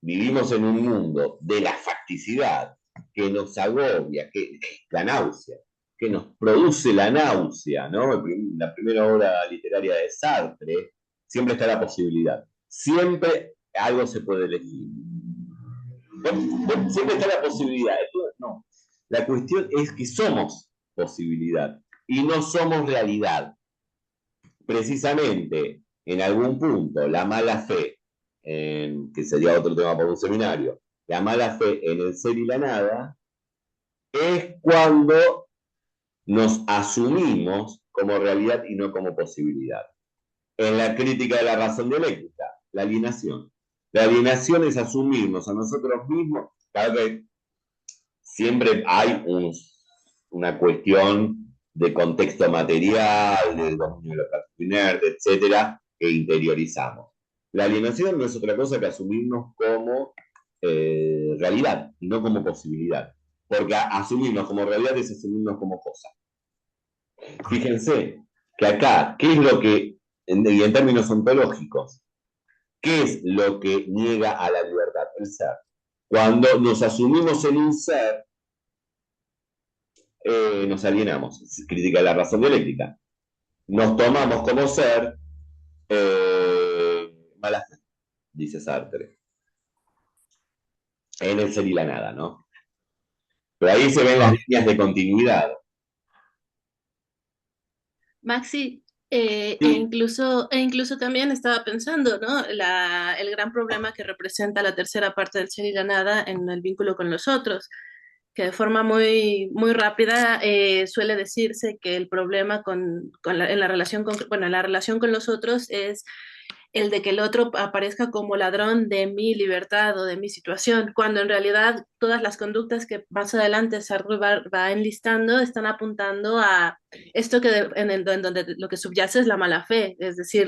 vivimos en un mundo de la facticidad que nos agobia, que la náusea, que nos produce la náusea, ¿no? La primera obra literaria de Sartre, siempre está la posibilidad. Siempre algo se puede elegir. Siempre está la posibilidad. No. La cuestión es que somos posibilidad y no somos realidad. Precisamente, en algún punto, la mala fe, que sería otro tema para un seminario, la mala fe en el ser y la nada, es cuando nos asumimos como realidad y no como posibilidad. En la crítica de la razón dialéctica, la alienación. La alienación es asumirnos a nosotros mismos. Claro que siempre hay una cuestión de contexto material, de dominio de lo inerte, etcétera, que interiorizamos. La alienación no es otra cosa que asumirnos como realidad y no como posibilidad. Porque asumirnos como realidad es asumirnos como cosa. Fíjense que acá, ¿qué es lo que, y en términos ontológicos, qué es lo que niega a la libertad? El ser. Cuando nos asumimos en un ser, nos alienamos. Critica la razón dialéctica. Nos tomamos como ser mala fe, dice Sartre, en el ser y la nada, ¿no? Pero ahí se ven las líneas de continuidad. Maxi, Sí. e incluso también estaba pensando, ¿no? El gran problema que representa la tercera parte del ser y la nada en el vínculo con los otros, que de forma muy rápida suele decirse que el problema en la relación bueno, en la relación con los otros es el de que el otro aparezca como ladrón de mi libertad o de mi situación, cuando en realidad todas las conductas que más adelante Sartre va enlistando están apuntando a esto en donde lo que subyace es la mala fe, es decir,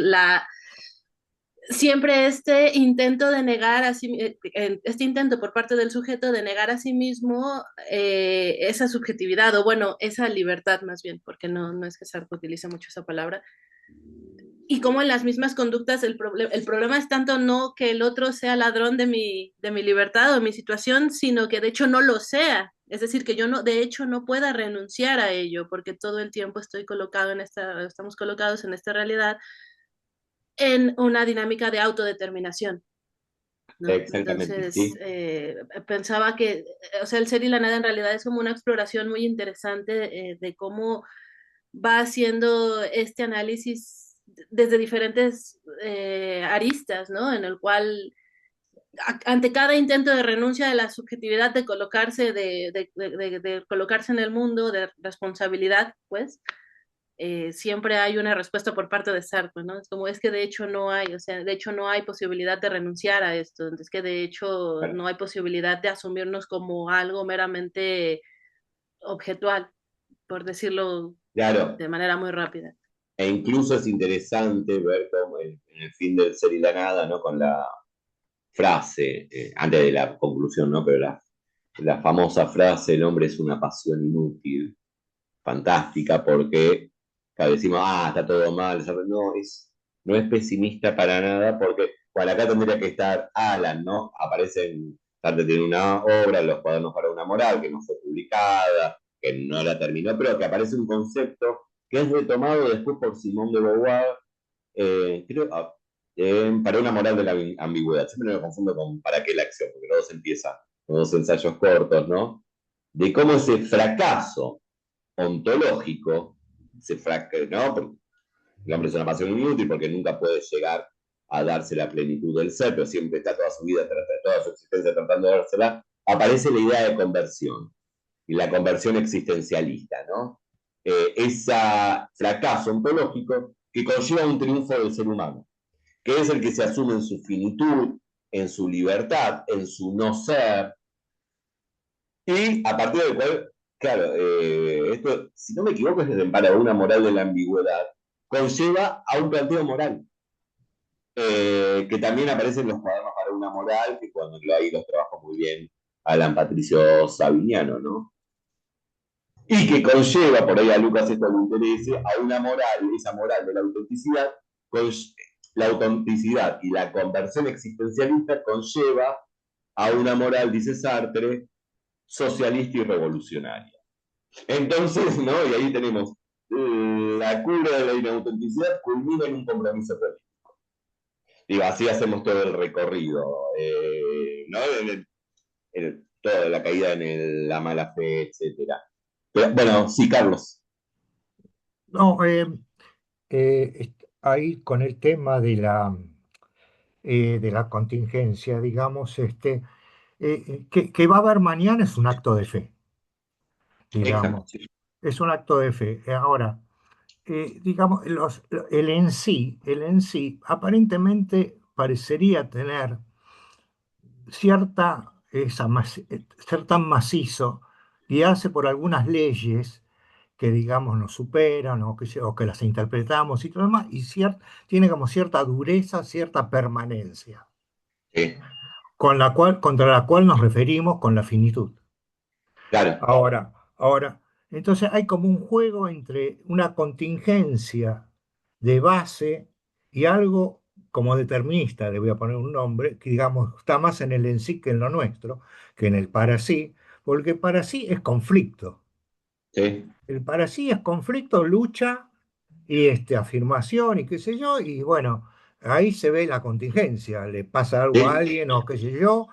siempre este intento de negar este intento por parte del sujeto de negar a sí mismo esa subjetividad, o bueno, esa libertad más bien, porque no es que Sartre utilice mucho esa palabra, y como en las mismas conductas el problema es tanto no que el otro sea ladrón de mi libertad o de mi situación, sino que de hecho no lo sea. Es decir, que yo no, de hecho no pueda renunciar a ello, porque todo el tiempo estamos colocados en esta realidad en una dinámica de autodeterminación, ¿no? Exactamente, Entonces, sí. pensaba que, o sea, el ser y la nada en realidad es como una exploración muy interesante de cómo va haciendo este análisis desde diferentes aristas, ¿no? En el cual, ante cada intento de renuncia de la subjetividad, de colocarse, de colocarse en el mundo, de responsabilidad, pues, siempre hay una respuesta por parte de Sartre, ¿no? Es como, es que de hecho no hay, o sea, de hecho no hay posibilidad de renunciar a esto, es que de hecho no hay posibilidad de asumirnos como algo meramente objetual, por decirlo Claro, de manera muy rápida. e incluso es interesante ver cómo en el fin del ser y la nada, ¿no? Con la frase, antes de la conclusión, ¿no? Pero la famosa frase, el hombre es una pasión inútil, fantástica, porque claro, decimos, está todo mal, no es pesimista para nada, porque bueno, acá tendría que estar Alan, ¿no? Aparecen, Sartre tiene una obra, Los cuadernos para una moral, que no fue publicada, que no la terminó, pero que aparece un concepto que es retomado después por Simone de Beauvoir, creo, para una moral de la ambigüedad. Siempre me confundo con para qué la acción, porque luego se empieza con dos ensayos cortos, ¿no? De cómo ese fracaso ontológico, ¿no? Porque el hombre es una pasión inútil porque nunca puede llegar a darse la plenitud del ser, pero siempre está toda su vida, toda su existencia tratando de dársela, aparece la idea de conversión y la conversión existencialista, ¿no? Ese fracaso ontológico que conlleva un triunfo del ser humano, que es el que se asume en su finitud, en su libertad, en su no ser, y a partir del cual, claro, esto, si no me equivoco, es para una moral de la ambigüedad, conlleva a un planteo moral, que también aparece en los cuadernos para una moral, que cuando ahí los trabajó muy bien Alan Patricio Savignano, ¿no? Y que conlleva, por ahí a Lucas esto le interese, a una moral, esa moral de la autenticidad, la autenticidad y la conversión existencialista conlleva a una moral, dice Sartre, socialista y revolucionaria. Entonces, ¿no? Y ahí tenemos la cura de la inautenticidad culmina en un compromiso político. Digo, así hacemos todo el recorrido, ¿no? Toda la caída en la mala fe, etcétera. Pero, bueno, sí, Carlos. No, ahí con el tema de la contingencia, digamos, que va a haber mañana es un acto de fe, Exacto, digamos, sí. es un acto de fe. Ahora, digamos, el en sí aparentemente parecería tener ser tan macizo, guiarse por algunas leyes que, digamos, nos superan o que las interpretamos y todo demás, y tiene como cierta dureza, cierta permanencia, Sí, contra la cual nos referimos con la finitud. claro. Ahora, Entonces hay como un juego entre una contingencia de base y algo como determinista, le voy a poner un nombre, que digamos está más en el en sí que en lo nuestro, que en el para sí, porque para sí es conflicto. Sí, El para sí es conflicto, lucha y afirmación y qué sé yo, y bueno, ahí se ve la contingencia, le pasa algo a sí, alguien o qué sé yo,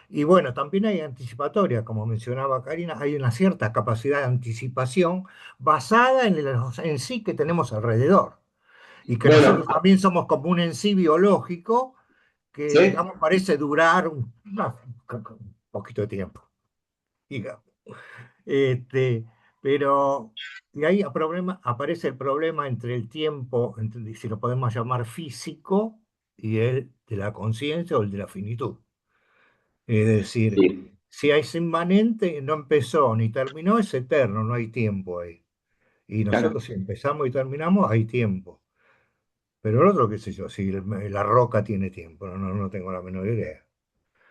y bueno, también hay anticipatoria, como mencionaba Karina, hay una cierta capacidad de anticipación basada en los en sí que tenemos alrededor, y que bueno, nosotros también somos como un en sí biológico que, sí, digamos, parece durar un poquito de tiempo, digamos. Este, pero y ahí aparece el problema entre el tiempo, si lo podemos llamar físico, y el de la conciencia o el de la finitud. Es decir, sí, si es inmanente, no empezó ni terminó, es eterno, no hay tiempo ahí. Y claro. nosotros si empezamos y terminamos, hay tiempo. Pero el otro, qué sé yo, si la roca tiene tiempo, no tengo la menor idea.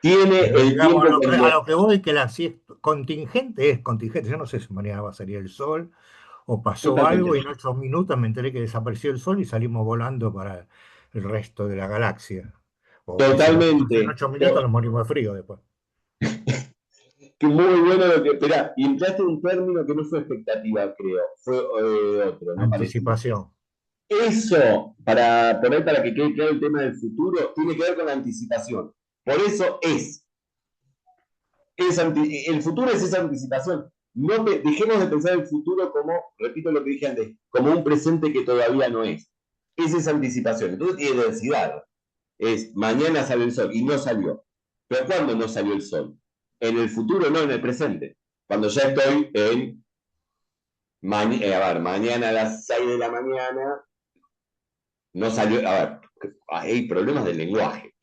Tiene Pero el digamos, tiempo a cuando... lo que voy, que si es contingente, es contingente. Yo no sé si mañana va a salir el sol o pasó Totalmente. algo y en 8 minutos me enteré que desapareció el sol y salimos volando para el resto de la galaxia. O qué sé yo, en Totalmente. 8 minutos nos morimos de frío después. Que muy bueno lo que... Espera, y entraste en un término que no fue expectativa, creo. Fue otro, no parecido. Anticipación. Eso, para poner para que quede claro el tema del futuro, tiene que ver con la anticipación. Por eso el futuro es esa anticipación. Dejemos de pensar el futuro como, repito lo que dije antes, como un presente que todavía no es. Es esa anticipación. Entonces tiene densidad. Es mañana sale el sol y no salió. ¿Pero cuándo no salió el sol? En el futuro, no en el presente. Cuando ya estoy a ver, mañana a las 6 de la mañana no salió. A ver, hay problemas del lenguaje.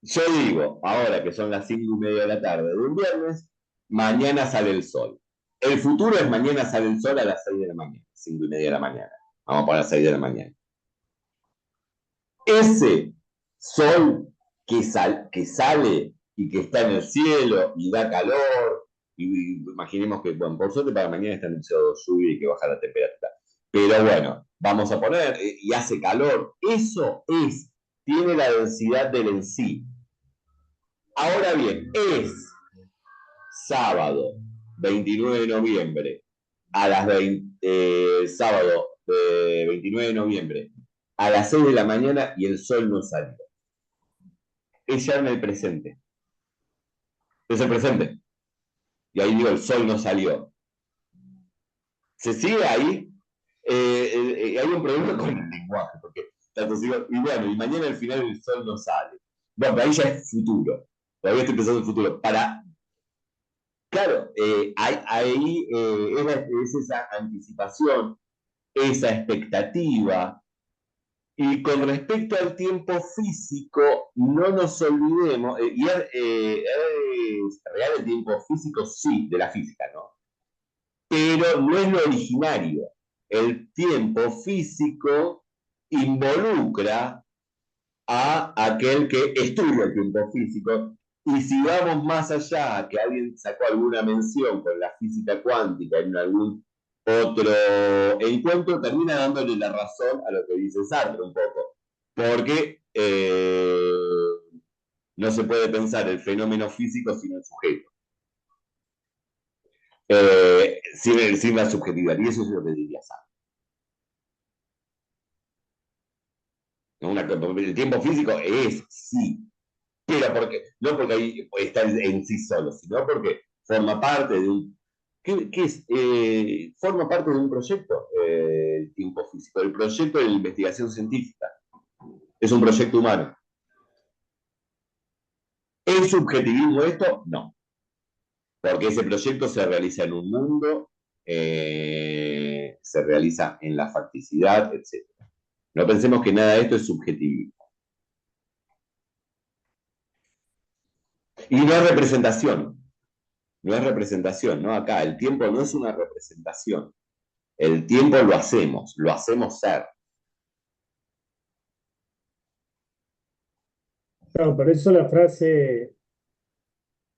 Yo digo, ahora que son las 5:30 de la tarde de un viernes, mañana sale el sol. El futuro es mañana sale el sol a las 6 de la mañana, 5:30 de la mañana. Vamos a poner 6 de la mañana. Ese sol que sale y que está en el cielo y da calor, y imaginemos que, bueno, por suerte para mañana está anunciado lluvia y que baja la temperatura. Pero bueno, vamos a poner, y hace calor. Tiene la densidad del en sí. Ahora bien, es sábado 29 de noviembre a las 20, sábado 29 de noviembre a las 6 de la mañana y el sol no salió. Es ya en el presente. Es el presente. Y ahí digo, el sol no salió. ¿Se sigue ahí? Hay un problema con el lenguaje, porque tanto sigo, y bueno, y mañana al final el sol no sale. Bueno, pero ahí ya es futuro. Todavía estoy pensando en el futuro. Claro, ahí es esa anticipación, esa expectativa. Y con respecto al tiempo físico, no nos olvidemos, es real el tiempo físico, sí, de la física, ¿no? Pero no es lo originario. El tiempo físico involucra a aquel que estudia el tiempo físico. Y si vamos más allá, que alguien sacó alguna mención con la física cuántica en algún otro encuentro, termina dándole la razón a lo que dice Sartre un poco. Porque no se puede pensar el fenómeno físico sin el sujeto, sin la subjetividad. Y eso es lo que diría Sartre. El tiempo físico es, sí, pero no porque ahí está en sí solo, sino porque forma parte de un... ¿Qué es? Forma parte de un proyecto, el tiempo físico, el proyecto de la investigación científica. Es un proyecto humano. ¿Es subjetivismo esto? No, porque ese proyecto se realiza en un mundo, se realiza en la facticidad, etc. No pensemos que nada de esto es subjetivismo. Y no es representación, ¿no? Acá el tiempo no es una representación. El tiempo lo hacemos ser. Claro, por eso la frase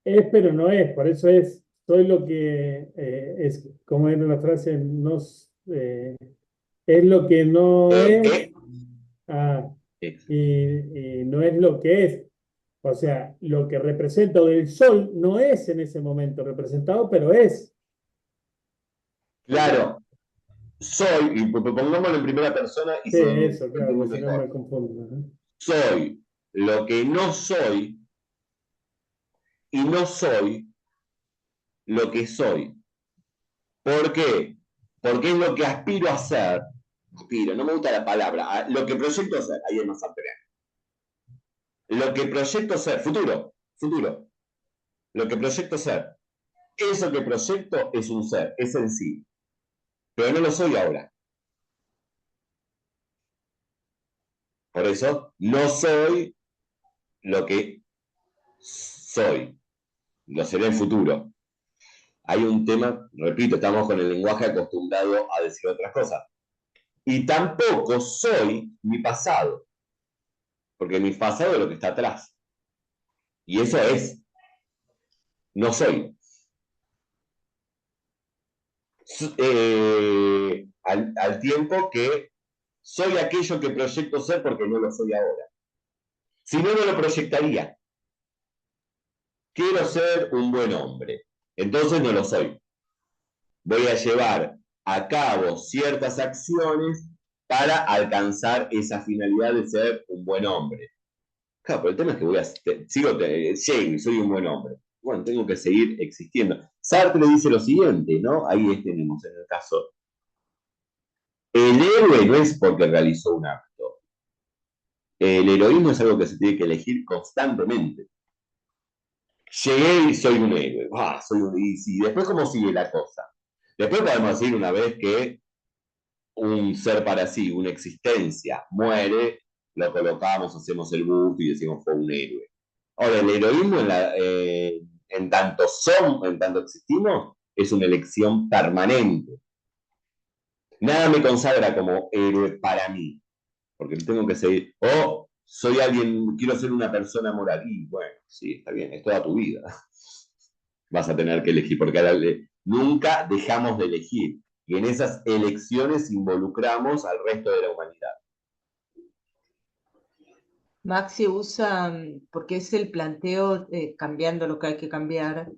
es pero no es, por eso es soy lo que es, como era la frase, no, es lo que no es, ah, y no es lo que es. O sea, lo que representa el sol no es en ese momento representado, pero es. Claro, soy, y pongámoslo en primera persona y Sí, se eso, claro, entiende porque si no mejor. me confundo. Ajá. Soy lo que no soy y no soy lo que soy. ¿Por qué? Porque es lo que aspiro a ser. Aspiro, no me gusta la palabra. Lo que proyecto ser, ahí es más amplio. Lo que proyecto ser, futuro, futuro. Lo que proyecto ser. Eso que proyecto es un ser, es en sí. Pero no lo soy ahora. Por eso, no soy lo que soy. Lo seré en futuro. Hay un tema, repito, estamos con el lenguaje acostumbrado a decir otras cosas. Y tampoco soy mi pasado, porque mi pasado es lo que está atrás. Y eso es, no soy. Al tiempo que soy aquello que proyecto ser porque no lo soy ahora. Si no, no lo proyectaría. Quiero ser un buen hombre, entonces no lo soy. Voy a llevar a cabo ciertas acciones para alcanzar esa finalidad de ser un buen hombre. Claro, pero el tema es que llego y soy un buen hombre. Bueno, tengo que seguir existiendo. Sartre dice lo siguiente, ¿no? Ahí tenemos en el caso. El héroe no es porque realizó un acto. El heroísmo es algo que se tiene que elegir constantemente. Llegué y soy un héroe. Y sí, después, ¿cómo sigue la cosa? Después podemos decir una vez que un ser para sí, una existencia, muere, lo colocamos, hacemos el busto y decimos fue un héroe. Ahora, el heroísmo en tanto en tanto existimos, es una elección permanente. Nada me consagra como héroe para mí, porque tengo que seguir. O soy alguien, quiero ser una persona moral. Y bueno, sí, está bien, es toda tu vida. Vas a tener que elegir, porque nunca dejamos de elegir. Y en esas elecciones involucramos al resto de la humanidad. Maxi usa, porque es el planteo, cambiando lo que hay que cambiar,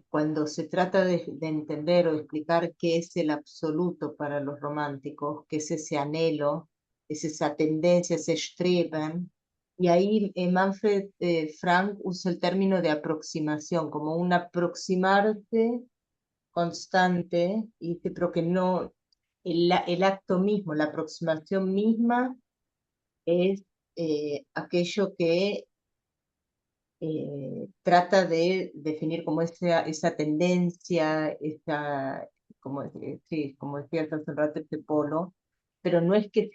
cuando se trata de entender o explicar qué es el absoluto para los románticos, qué es ese anhelo, es esa tendencia, ese Streben, y ahí Manfred Frank usa el término de aproximación, como un aproximarte constante, pero que no, el acto mismo, la aproximación misma es aquello que trata de definir como esa tendencia, sí, como decía hace un rato este polo, pero no es que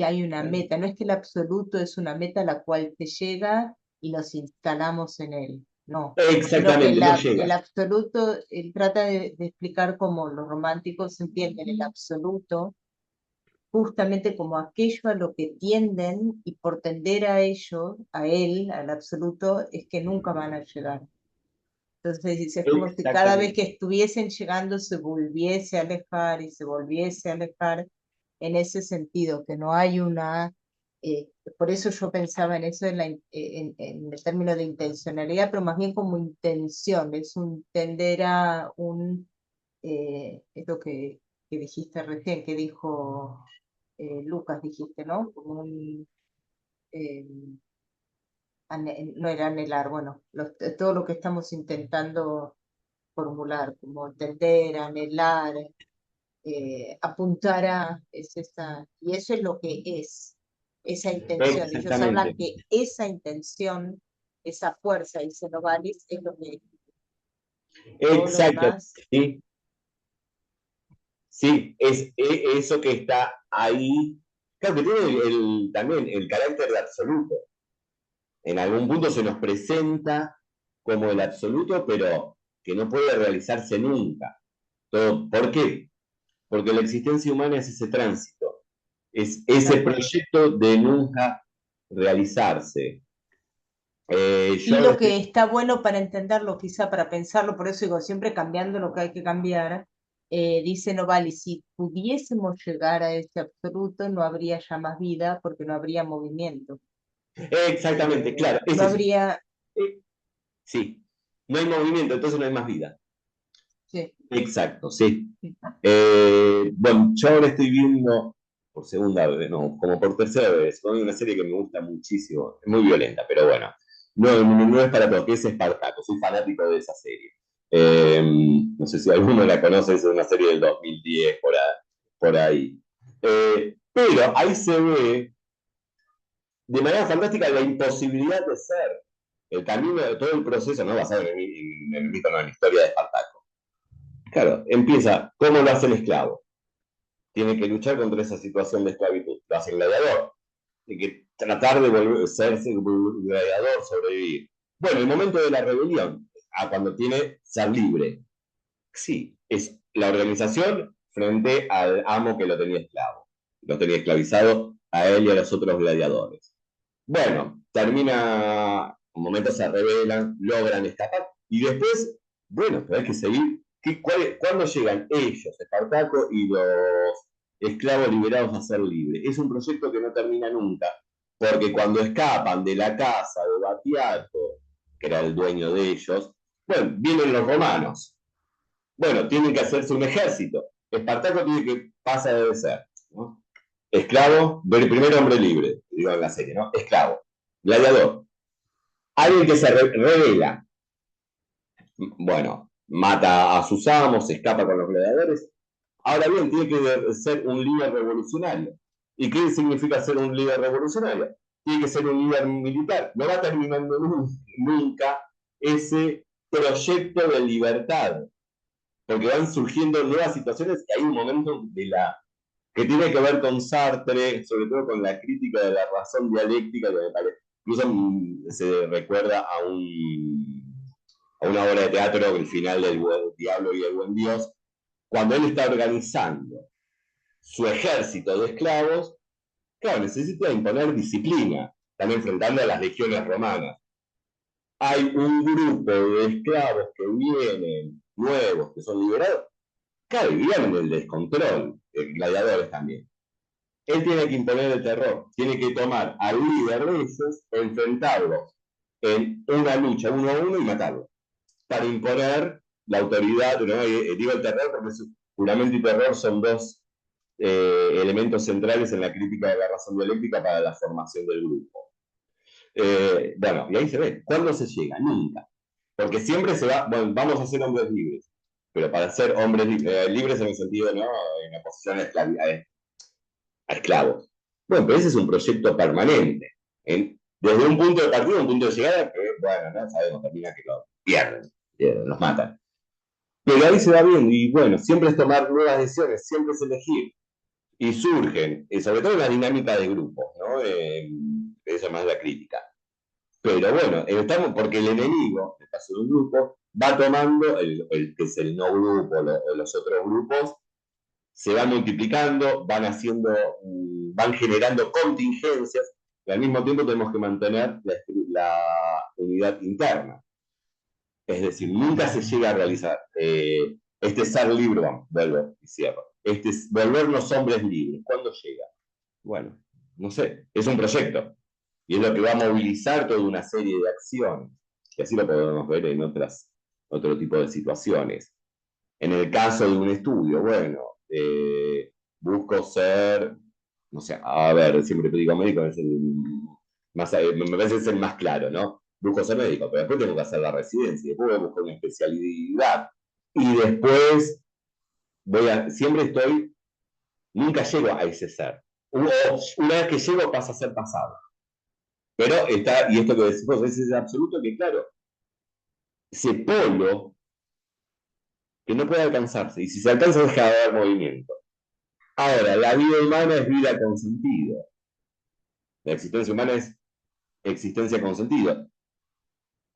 hay una meta, no es que el absoluto es una meta a la cual se llega y nos instalamos en él, no, sino que Exactamente, no el llega. absoluto, él trata de explicar cómo los románticos entienden el absoluto justamente como aquello a lo que tienden y por tender a ello, a él, al absoluto, es que nunca van a llegar. Entonces dice, es como si cada vez que Exactamente. estuviesen llegando se volviese a alejar y se volviese a alejar en ese sentido, que no hay por eso yo pensaba en eso en el término de intencionalidad, pero más bien como intención, es un tender a es lo que dijiste recién, que dijo Lucas, dijiste, ¿no? Como eh, no era anhelar, bueno, todo lo que estamos intentando formular, como entender, anhelar, apuntar a, y eso es lo que es, esa intención. Ellos hablan Exactamente. que esa intención, esa fuerza, y se lo valis, es lo que todo lo Exacto. demás. Sí, sí, eso que está ahí. Claro que tiene también el carácter de absoluto. En algún punto se nos presenta como el absoluto, pero que no puede realizarse nunca. ¿Por qué? Porque la existencia humana es ese tránsito, es ese Tal cual. proyecto de nunca realizarse. Yo Y lo que está bueno para entenderlo, quizá para pensarlo, por eso digo, siempre cambiando lo que hay que cambiar, dice Novalis, si pudiésemos llegar a ese absoluto, no habría ya más vida porque no habría movimiento. Exactamente, claro, es No eso. habría, Sí, no hay movimiento, entonces no hay más vida. sí. Exacto, sí. Bueno, yo ahora estoy viendo por segunda vez, no, como por tercera vez, ¿no? Hay una serie que me gusta muchísimo, es muy violenta, pero bueno, no es para todos, que es Espartaco, soy fanático de esa serie. No sé si alguno la conoce, es una serie del 2010, por ahí. Pero ahí se ve de manera fantástica la imposibilidad de ser. El camino de todo el proceso, ¿no? Basado en el mito, no, en la historia de Espartaco. Claro, empieza, ¿cómo lo hace el esclavo? Tiene que luchar contra esa situación de esclavitud. Lo hace el gladiador. Tiene que tratar de serse gladiador, sobrevivir. Bueno, el momento de la rebelión, cuando tiene ser libre. Sí, es la organización frente al amo que lo tenía esclavo. Lo tenía esclavizado a él y a los otros gladiadores. Bueno, termina, un momento se rebelan, logran escapar, y después, bueno, pero hay que seguir. ¿Cuándo llegan ellos, Espartaco y los esclavos liberados a ser libres? Es un proyecto que no termina nunca, porque cuando escapan de la casa de Batiato, que era el dueño de ellos, bueno, vienen los romanos. Bueno, tienen que hacerse un ejército. Espartaco tiene que pasar de ser, ¿no? Esclavo, el primer hombre libre, digo en la serie, ¿no? Esclavo, gladiador. Alguien que se revela, bueno, mata a sus amos, se escapa con los gladiadores. Ahora bien, tiene que ser un líder revolucionario. ¿Y qué significa ser un líder revolucionario? Tiene que ser un líder militar. No va terminando nunca ese proyecto de libertad, porque van surgiendo nuevas situaciones y hay un momento que tiene que ver con Sartre, sobre todo con la crítica de la razón dialéctica, que me parece, incluso se recuerda a una obra de teatro, el final del Diablo y el Buen Dios, cuando él está organizando su ejército de esclavos, claro, necesita imponer disciplina, están enfrentando a las legiones romanas. Hay un grupo de esclavos que vienen nuevos, que son liberados, claro, vivían en el descontrol, gladiadores también. Él tiene que imponer el terror, tiene que tomar al líder de ellos, enfrentarlos en una lucha uno a uno y matarlo, para imponer la autoridad, ¿no? Digo el terror porque juramento y terror son dos elementos centrales en la crítica de la razón dialéctica para la formación del grupo. Bueno, y ahí se ve, ¿cuándo se llega? Nunca. Porque siempre se va, bueno, vamos a ser hombres libres, pero para ser hombres libres en el sentido, ¿no? En oposición a esclavos. Bueno, pero ese es un proyecto permanente. Desde un punto de partida, un punto de llegada, que, bueno, no sabemos, termina que lo pierden, los matan. Pero ahí se va viendo, y bueno, siempre es tomar nuevas decisiones, siempre es elegir. Y surgen, sobre todo en la dinámica de grupos, ¿no? Eso es más la crítica. Pero bueno, estamos, porque el enemigo, en el caso de un grupo, va tomando, el que es el no grupo, los otros grupos, se van multiplicando, van generando contingencias, y al mismo tiempo tenemos que mantener la unidad interna. Es decir, nunca se llega a realizar este ser libre, vamos, vuelvo y cierro, volvernos hombres libres. ¿Cuándo llega? Bueno, no sé, es un proyecto, y es lo que va a movilizar toda una serie de acciones, y así lo podemos ver en otro tipo de situaciones. En el caso de un estudio, bueno, busco ser, no sé, a ver, siempre digo médico, es me parece ser más claro, ¿no? Busco ser médico, pero después tengo que hacer la residencia, después voy a buscar una especialidad, y después nunca llego a ese ser. Una vez que llego pasa a ser pasado. Pero y esto que decimos es absoluto que, claro, ese polo que no puede alcanzarse, y si se alcanza deja de haber movimiento. Ahora, la vida humana es vida con sentido. La existencia humana es existencia con sentido.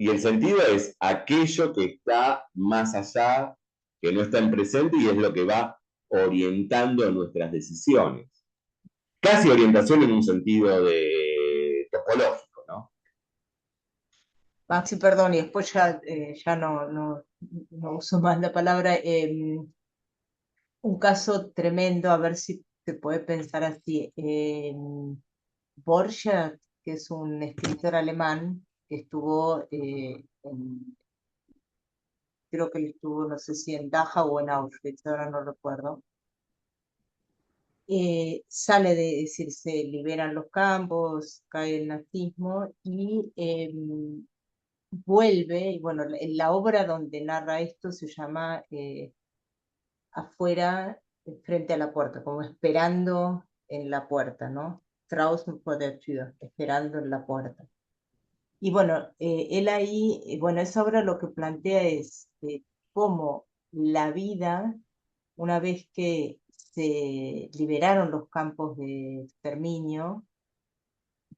Y el sentido es aquello que está más allá, que no está en presente, y es lo que va orientando nuestras decisiones. Casi orientación en un sentido topológico, ¿no? Maxi, perdón, y después ya no uso más la palabra. Un caso tremendo, a ver si se puede pensar así. Borges, que es un escritor alemán que estuvo, creo que él estuvo, no sé si en Dachau o en Auschwitz, ahora no recuerdo. Sale de, es decir, se liberan los campos, cae el nazismo y vuelve, y bueno, la obra donde narra esto se llama Afuera, frente a la puerta, como esperando en la puerta, ¿no? Draußen vor der Tür, esperando en la puerta. Y bueno, él ahí, bueno, esa obra lo que plantea es cómo la vida, una vez que se liberaron los campos de exterminio,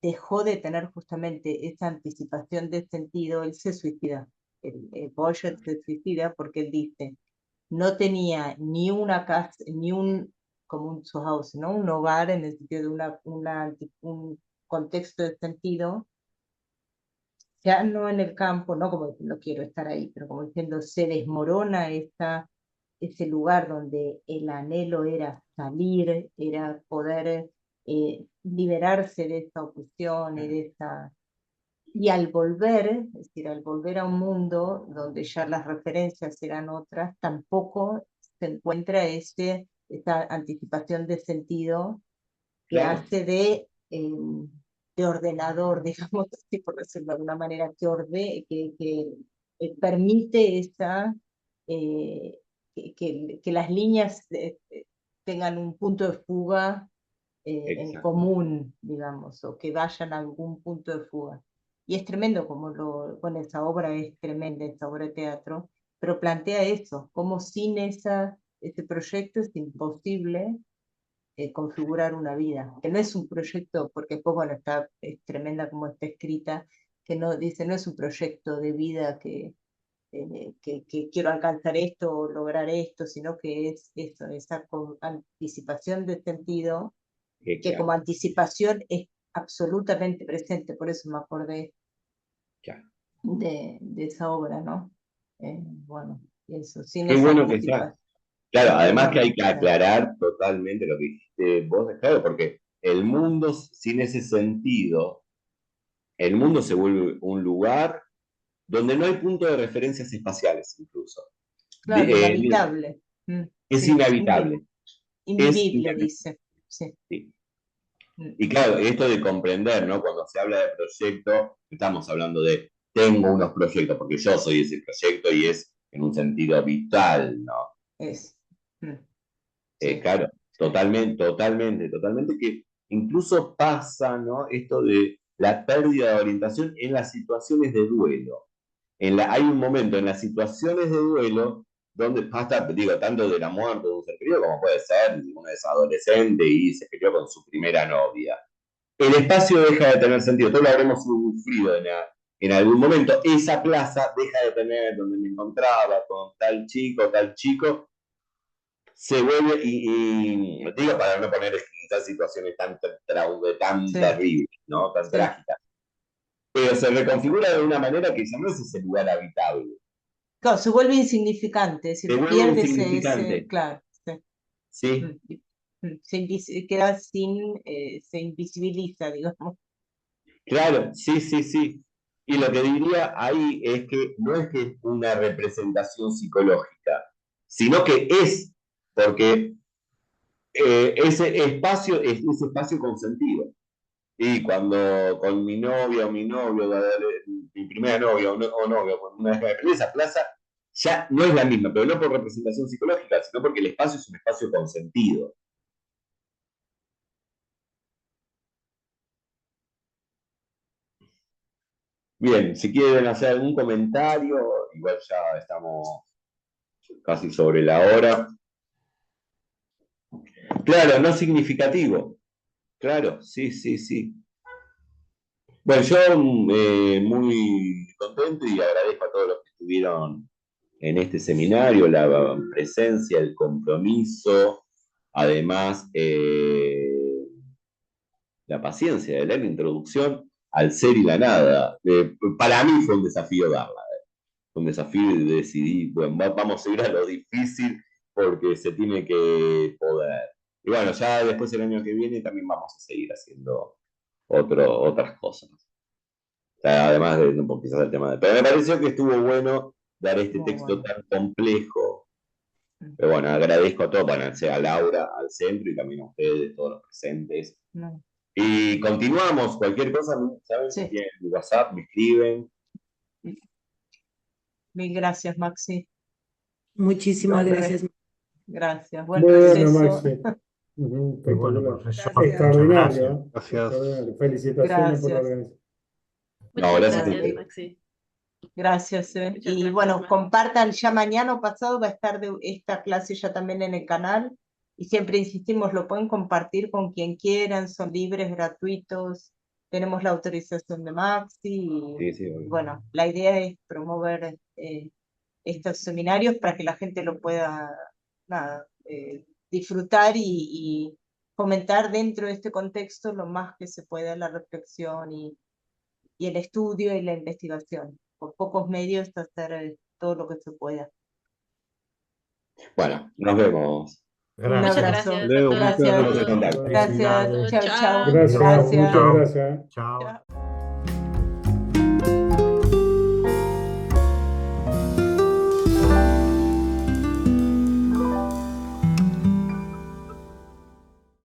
dejó de tener justamente esa anticipación de sentido. Él se suicida, el Borges se suicida porque él dice, no tenía ni una casa, ni un, como un Zuhause, ¿no? Un hogar en el sentido de un contexto de sentido, ya no en el campo, no como no quiero estar ahí, pero como diciendo, se desmorona ese lugar donde el anhelo era salir, era poder liberarse de esta opresión y de esta... Y al volver, es decir, al volver a un mundo donde ya las referencias eran otras, tampoco se encuentra esta anticipación de sentido que Claro, hace de ordenador, digamos así, por decirlo de alguna manera, que permite eh, que las líneas tengan un punto de fuga en exacto. común, digamos, o que vayan a algún punto de fuga. Y es tremendo bueno, esa obra es tremenda, esa obra de teatro, pero plantea eso, como sin ese proyecto es imposible configurar una vida, que no es un proyecto, porque después, bueno, es tremenda como está escrita, que no dice, no es un proyecto de vida que quiero alcanzar esto o lograr esto, sino que es eso, esa anticipación de sentido, que como Claro, anticipación es absolutamente presente, por eso me acordé claro. de esa obra, ¿no? Bueno, eso, sin Qué esa bueno que está. anticipación, Claro, además que hay bueno, que aclarar totalmente lo que dijiste vos, claro, porque el mundo sin ese sentido, el mundo se vuelve un lugar donde no hay punto de referencias espaciales incluso. claro, De- inhabitable. es Sí, inhabitable, es invivible, inhabitable. dice. Sí. Sí. Mm. Y claro, esto de comprender, ¿no? Cuando se habla de proyecto, estamos hablando de tengo unos proyectos, porque yo soy ese proyecto y es en un sentido vital, ¿no? Es. Mm. Sí. Claro, totalmente, totalmente, totalmente, que incluso pasa, ¿no? Esto de la pérdida de orientación en las situaciones de duelo. Hay un momento en las situaciones de duelo donde pasa, digo, tanto de la muerte de un ser querido como puede ser, uno es adolescente y se peleó con su primera novia. El espacio deja de tener sentido, todos lo habremos sufrido en algún momento. Esa plaza deja de tener donde me encontraba con tal chico, se vuelve, digo para no poner quizás situaciones tan Sí. terribles, ¿no? Tan Sí. trágicas, pero se reconfigura de una manera que ya no es ese lugar habitable, Claro, se vuelve insignificante, es se decir, vuelve pierde insignificante, claro, sí. ¿sí? Queda se invisibiliza, digamos. Claro, sí, sí, sí. Y lo que diría ahí es que no es que es una representación psicológica, sino que es, porque ese espacio es ese espacio consentido. Y cuando con mi novia o mi novio, mi primera novia o novio, cuando una vez que me prendí esa plaza, ya no es la misma, pero no por representación psicológica, sino porque el espacio es un espacio consentido. Bien, si quieren hacer algún comentario, igual ya estamos casi sobre la hora. Claro, no significativo. Claro, sí, sí, sí. Bueno, yo muy contento y agradezco a todos los que estuvieron en este seminario, la presencia, el compromiso, además la paciencia de leer la introducción. al ser y la nada. Para mí fue un desafío darla. Un desafío y decidí, bueno, vamos a ir a lo difícil porque se tiene que poder. Y bueno, ya después el año que viene también vamos a seguir haciendo otras cosas. O sea, además de quizás el tema de... Pero me pareció que estuvo bueno dar este Muy texto bueno. tan complejo. Pero bueno, agradezco a todos, bueno, sea a Laura, al centro y también a ustedes, todos los presentes. No. Y continuamos, cualquier cosa, ¿saben? Sí. Si tienen mi WhatsApp, me escriben. Mil gracias, Maxi. Muchísimas Buen gracias. Gracias. Buen Bueno, receso. Maxi. Ujú, Muy bueno, espectacular. profesor. Gracias. Extraordinario, ¿eh? Gracias. Extraordinario. Felicitaciones por la Gracias. organización. No, Muchas gracias a gracias, ustedes. Maxi. Gracias. Muchas Y gracias, bueno, Maxi. compartan ya mañana o pasado, va a estar esta clase ya también en el canal. Y siempre insistimos, lo pueden compartir con quien quieran, son libres, gratuitos. Tenemos la autorización de Maxi. Sí, sí, obvio. Bueno, la idea es promover estos seminarios para que la gente lo pueda nada, disfrutar y fomentar dentro de este contexto lo más que se pueda la reflexión y el estudio y la investigación. Por pocos medios hacer todo lo que se pueda. Bueno, nos vemos. Un Gracias. Muchas abrazo. gracias a Leo, todos. muchas Gracias. Estamos en contacto. Gracias. Felicidades. Chao, chao. Gracias, Gracias. muchas gracias. Chao. Chao.